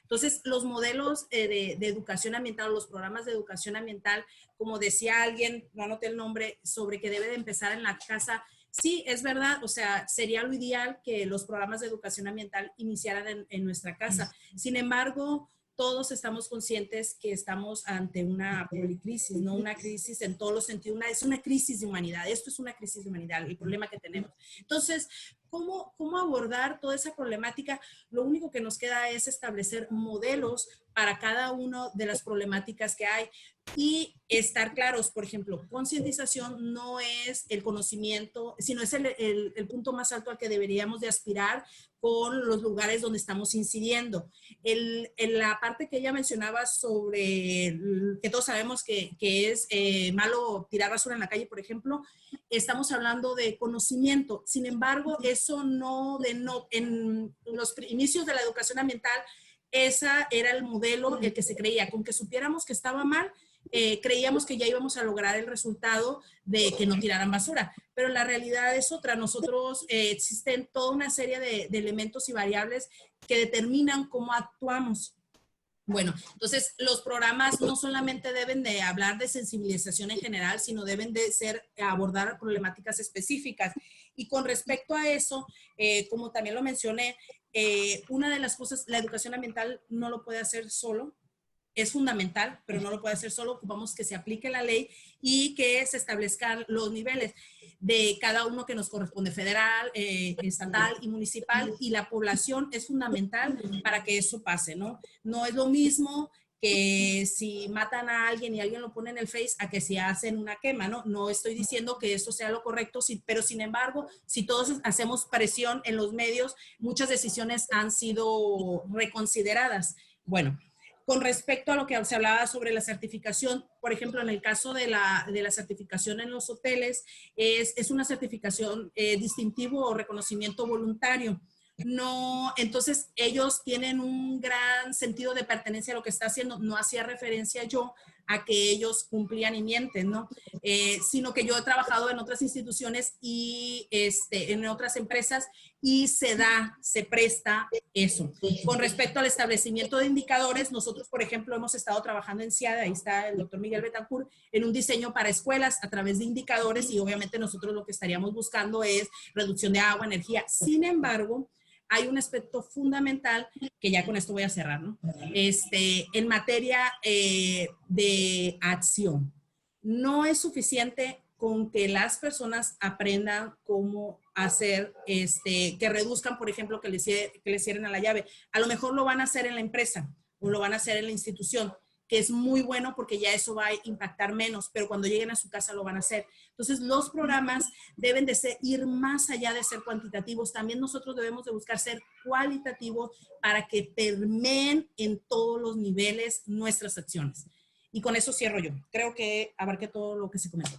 Entonces, los modelos de educación ambiental, los programas de educación ambiental, como decía alguien, no anoté el nombre, sobre que debe de empezar en la casa. Sí, es verdad, o sea, sería lo ideal que los programas de educación ambiental iniciaran en nuestra casa. Sin embargo, todos estamos conscientes que estamos ante una policrisis, no una crisis en todos los sentidos, es una crisis de humanidad. Esto es una crisis de humanidad, el problema que tenemos. Entonces, ¿cómo abordar toda esa problemática? Lo único que nos queda es establecer modelos para cada una de las problemáticas que hay y estar claros. Por ejemplo, concientización no es el conocimiento, sino es el punto más alto al que deberíamos de aspirar con los lugares donde estamos incidiendo. En la parte que ella mencionaba sobre que todos sabemos que es malo tirar basura en la calle, por ejemplo, estamos hablando de conocimiento. Sin embargo, eso en los inicios de la educación ambiental, esa era el modelo el que se creía. Con que supiéramos que estaba mal, creíamos que ya íbamos a lograr el resultado de que no tiraran basura. Pero la realidad es otra. Nosotros existen toda una serie de elementos y variables que determinan cómo actuamos. Bueno, entonces los programas no solamente deben de hablar de sensibilización en general, sino deben de abordar problemáticas específicas. Y con respecto a eso, como también lo mencioné, una de las cosas, la educación ambiental no lo puede hacer solo. Es fundamental, pero no lo puede hacer solo. Ocupamos que se aplique la ley y que se establezcan los niveles de cada uno que nos corresponde, federal, estatal y municipal, y la población es fundamental para que eso pase, ¿no? No es lo mismo que si matan a alguien y alguien lo pone en el Face a que si hacen una quema, ¿no? No estoy diciendo que esto sea lo correcto, pero sin embargo, si todos hacemos presión en los medios, muchas decisiones han sido reconsideradas. Bueno, con respecto a lo que se hablaba sobre la certificación, por ejemplo, en el caso de la certificación en los hoteles, es una certificación distintivo o reconocimiento voluntario. No, entonces ellos tienen un gran sentido de pertenencia a lo que está haciendo. No hacía referencia yo a que ellos cumplían y mienten, ¿no? Sino que yo he trabajado en otras instituciones y en otras empresas y se presta eso. Con respecto al establecimiento de indicadores, nosotros, por ejemplo, hemos estado trabajando en CIAD, ahí está el doctor Miguel Betancourt, en un diseño para escuelas a través de indicadores y obviamente nosotros lo que estaríamos buscando es reducción de agua, energía. Sin embargo, hay un aspecto fundamental, que ya con esto voy a cerrar, ¿no? En materia de acción. No es suficiente con que las personas aprendan cómo hacer, que reduzcan, por ejemplo, que le cierren a la llave. A lo mejor lo van a hacer en la empresa o lo van a hacer en la institución, que es muy bueno porque ya eso va a impactar menos, pero cuando lleguen a su casa lo van a hacer. Entonces, los programas deben de ir más allá de ser cuantitativos. También nosotros debemos de buscar ser cualitativos para que permeen en todos los niveles nuestras acciones. Y con eso cierro yo. Creo que abarqué todo lo que se comentó.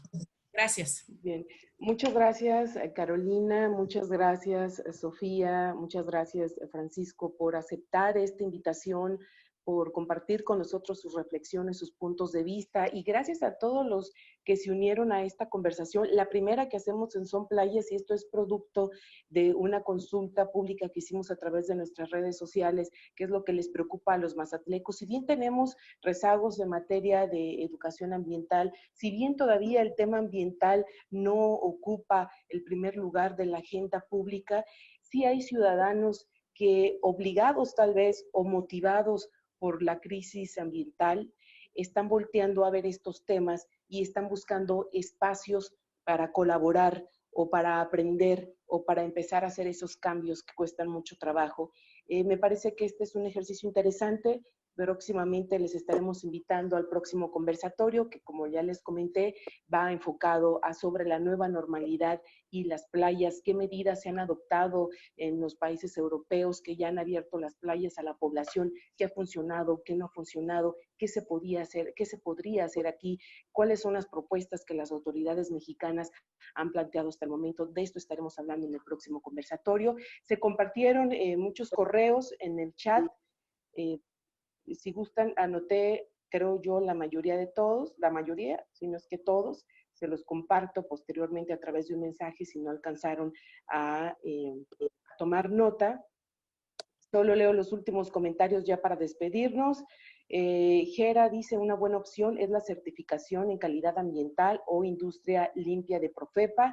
Gracias.
Bien. Muchas gracias, Carolina. Muchas gracias, Sofía. Muchas gracias, Francisco, por aceptar esta invitación por compartir con nosotros sus reflexiones, sus puntos de vista, y gracias a todos los que se unieron a esta conversación. La primera que hacemos en Son Playas, y esto es producto de una consulta pública que hicimos a través de nuestras redes sociales, qué es lo que les preocupa a los mazatlecos. Si bien tenemos rezagos de materia de educación ambiental, si bien todavía el tema ambiental no ocupa el primer lugar de la agenda pública, sí hay ciudadanos que, obligados tal vez o motivados por la crisis ambiental, están volteando a ver estos temas y están buscando espacios para colaborar o para aprender o para empezar a hacer esos cambios que cuestan mucho trabajo. Me parece que este es un ejercicio interesante. Próximamente les estaremos invitando al próximo conversatorio que, como ya les comenté, va enfocado a sobre la nueva normalidad y las playas, qué medidas se han adoptado en los países europeos que ya han abierto las playas a la población, qué ha funcionado, qué no ha funcionado, qué se podía hacer, qué se podría hacer aquí, cuáles son las propuestas que las autoridades mexicanas han planteado hasta el momento. De esto estaremos hablando en el próximo conversatorio. Se compartieron muchos correos en el chat. Si gustan, anoté, creo yo, la mayoría de todos, la mayoría, si no es que todos, se los comparto posteriormente a través de un mensaje si no alcanzaron a tomar nota. Solo leo los últimos comentarios ya para despedirnos. Gera dice, una buena opción es la certificación en calidad ambiental o industria limpia de Profepa.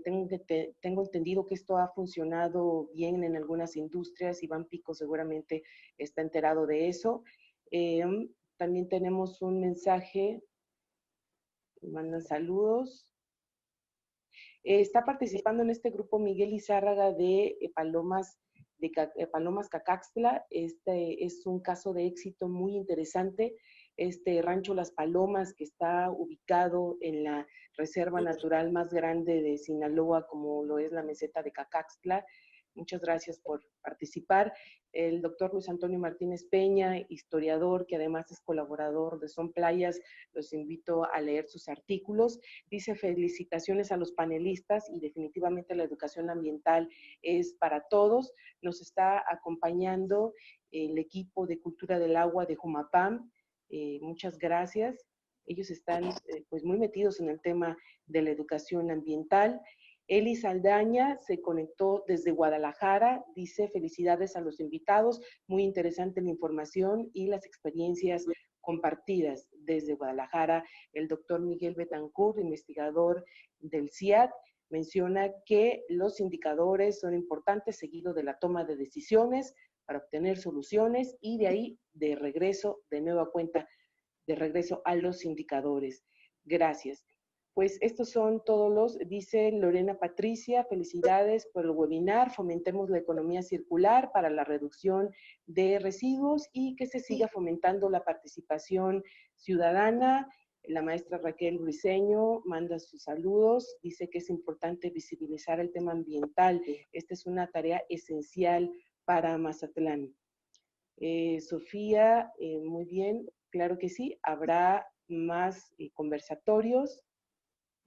Tengo entendido que esto ha funcionado bien en algunas industrias. Iván Pico seguramente está enterado de eso. También tenemos un mensaje, me mandan saludos. Está participando en este grupo Miguel Izárraga de Palomas Cacaxtla. Este es un caso de éxito muy interesante. Este rancho Las Palomas, que está ubicado en la reserva natural más grande de Sinaloa, como lo es la meseta de Cacaxtla. Muchas gracias por participar. El doctor Luis Antonio Martínez Peña, historiador, que además es colaborador de Son Playas, los invito a leer sus artículos. Dice, felicitaciones a los panelistas y definitivamente la educación ambiental es para todos. Nos está acompañando el equipo de Cultura del Agua de Jumapam. Muchas gracias. Ellos están pues muy metidos en el tema de la educación ambiental. Eli Saldaña se conectó desde Guadalajara, dice, felicidades a los invitados, muy interesante la información y las experiencias compartidas desde Guadalajara. El doctor Miguel Betancourt, investigador del CIAT, menciona que los indicadores son importantes seguido de la toma de decisiones para obtener soluciones y de ahí de regreso, de nueva cuenta, de regreso a los indicadores. Gracias. Pues estos son todos los, dice Lorena Patricia, felicidades por el webinar, fomentemos la economía circular para la reducción de residuos y que se siga fomentando la participación ciudadana. La maestra Raquel Briceño manda sus saludos, dice que es importante visibilizar el tema ambiental, esta es una tarea esencial para Mazatlán. Sofía, muy bien, claro que sí, habrá más conversatorios.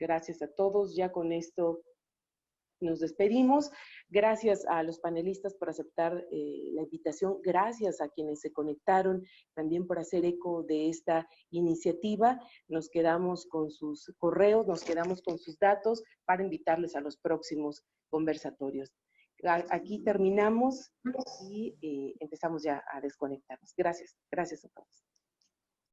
Gracias a todos. Ya con esto nos despedimos. Gracias a los panelistas por aceptar la invitación. Gracias a quienes se conectaron también por hacer eco de esta iniciativa. Nos quedamos con sus correos, nos quedamos con sus datos para invitarles a los próximos conversatorios. Aquí terminamos y empezamos ya a desconectarnos. Gracias. Gracias a todos.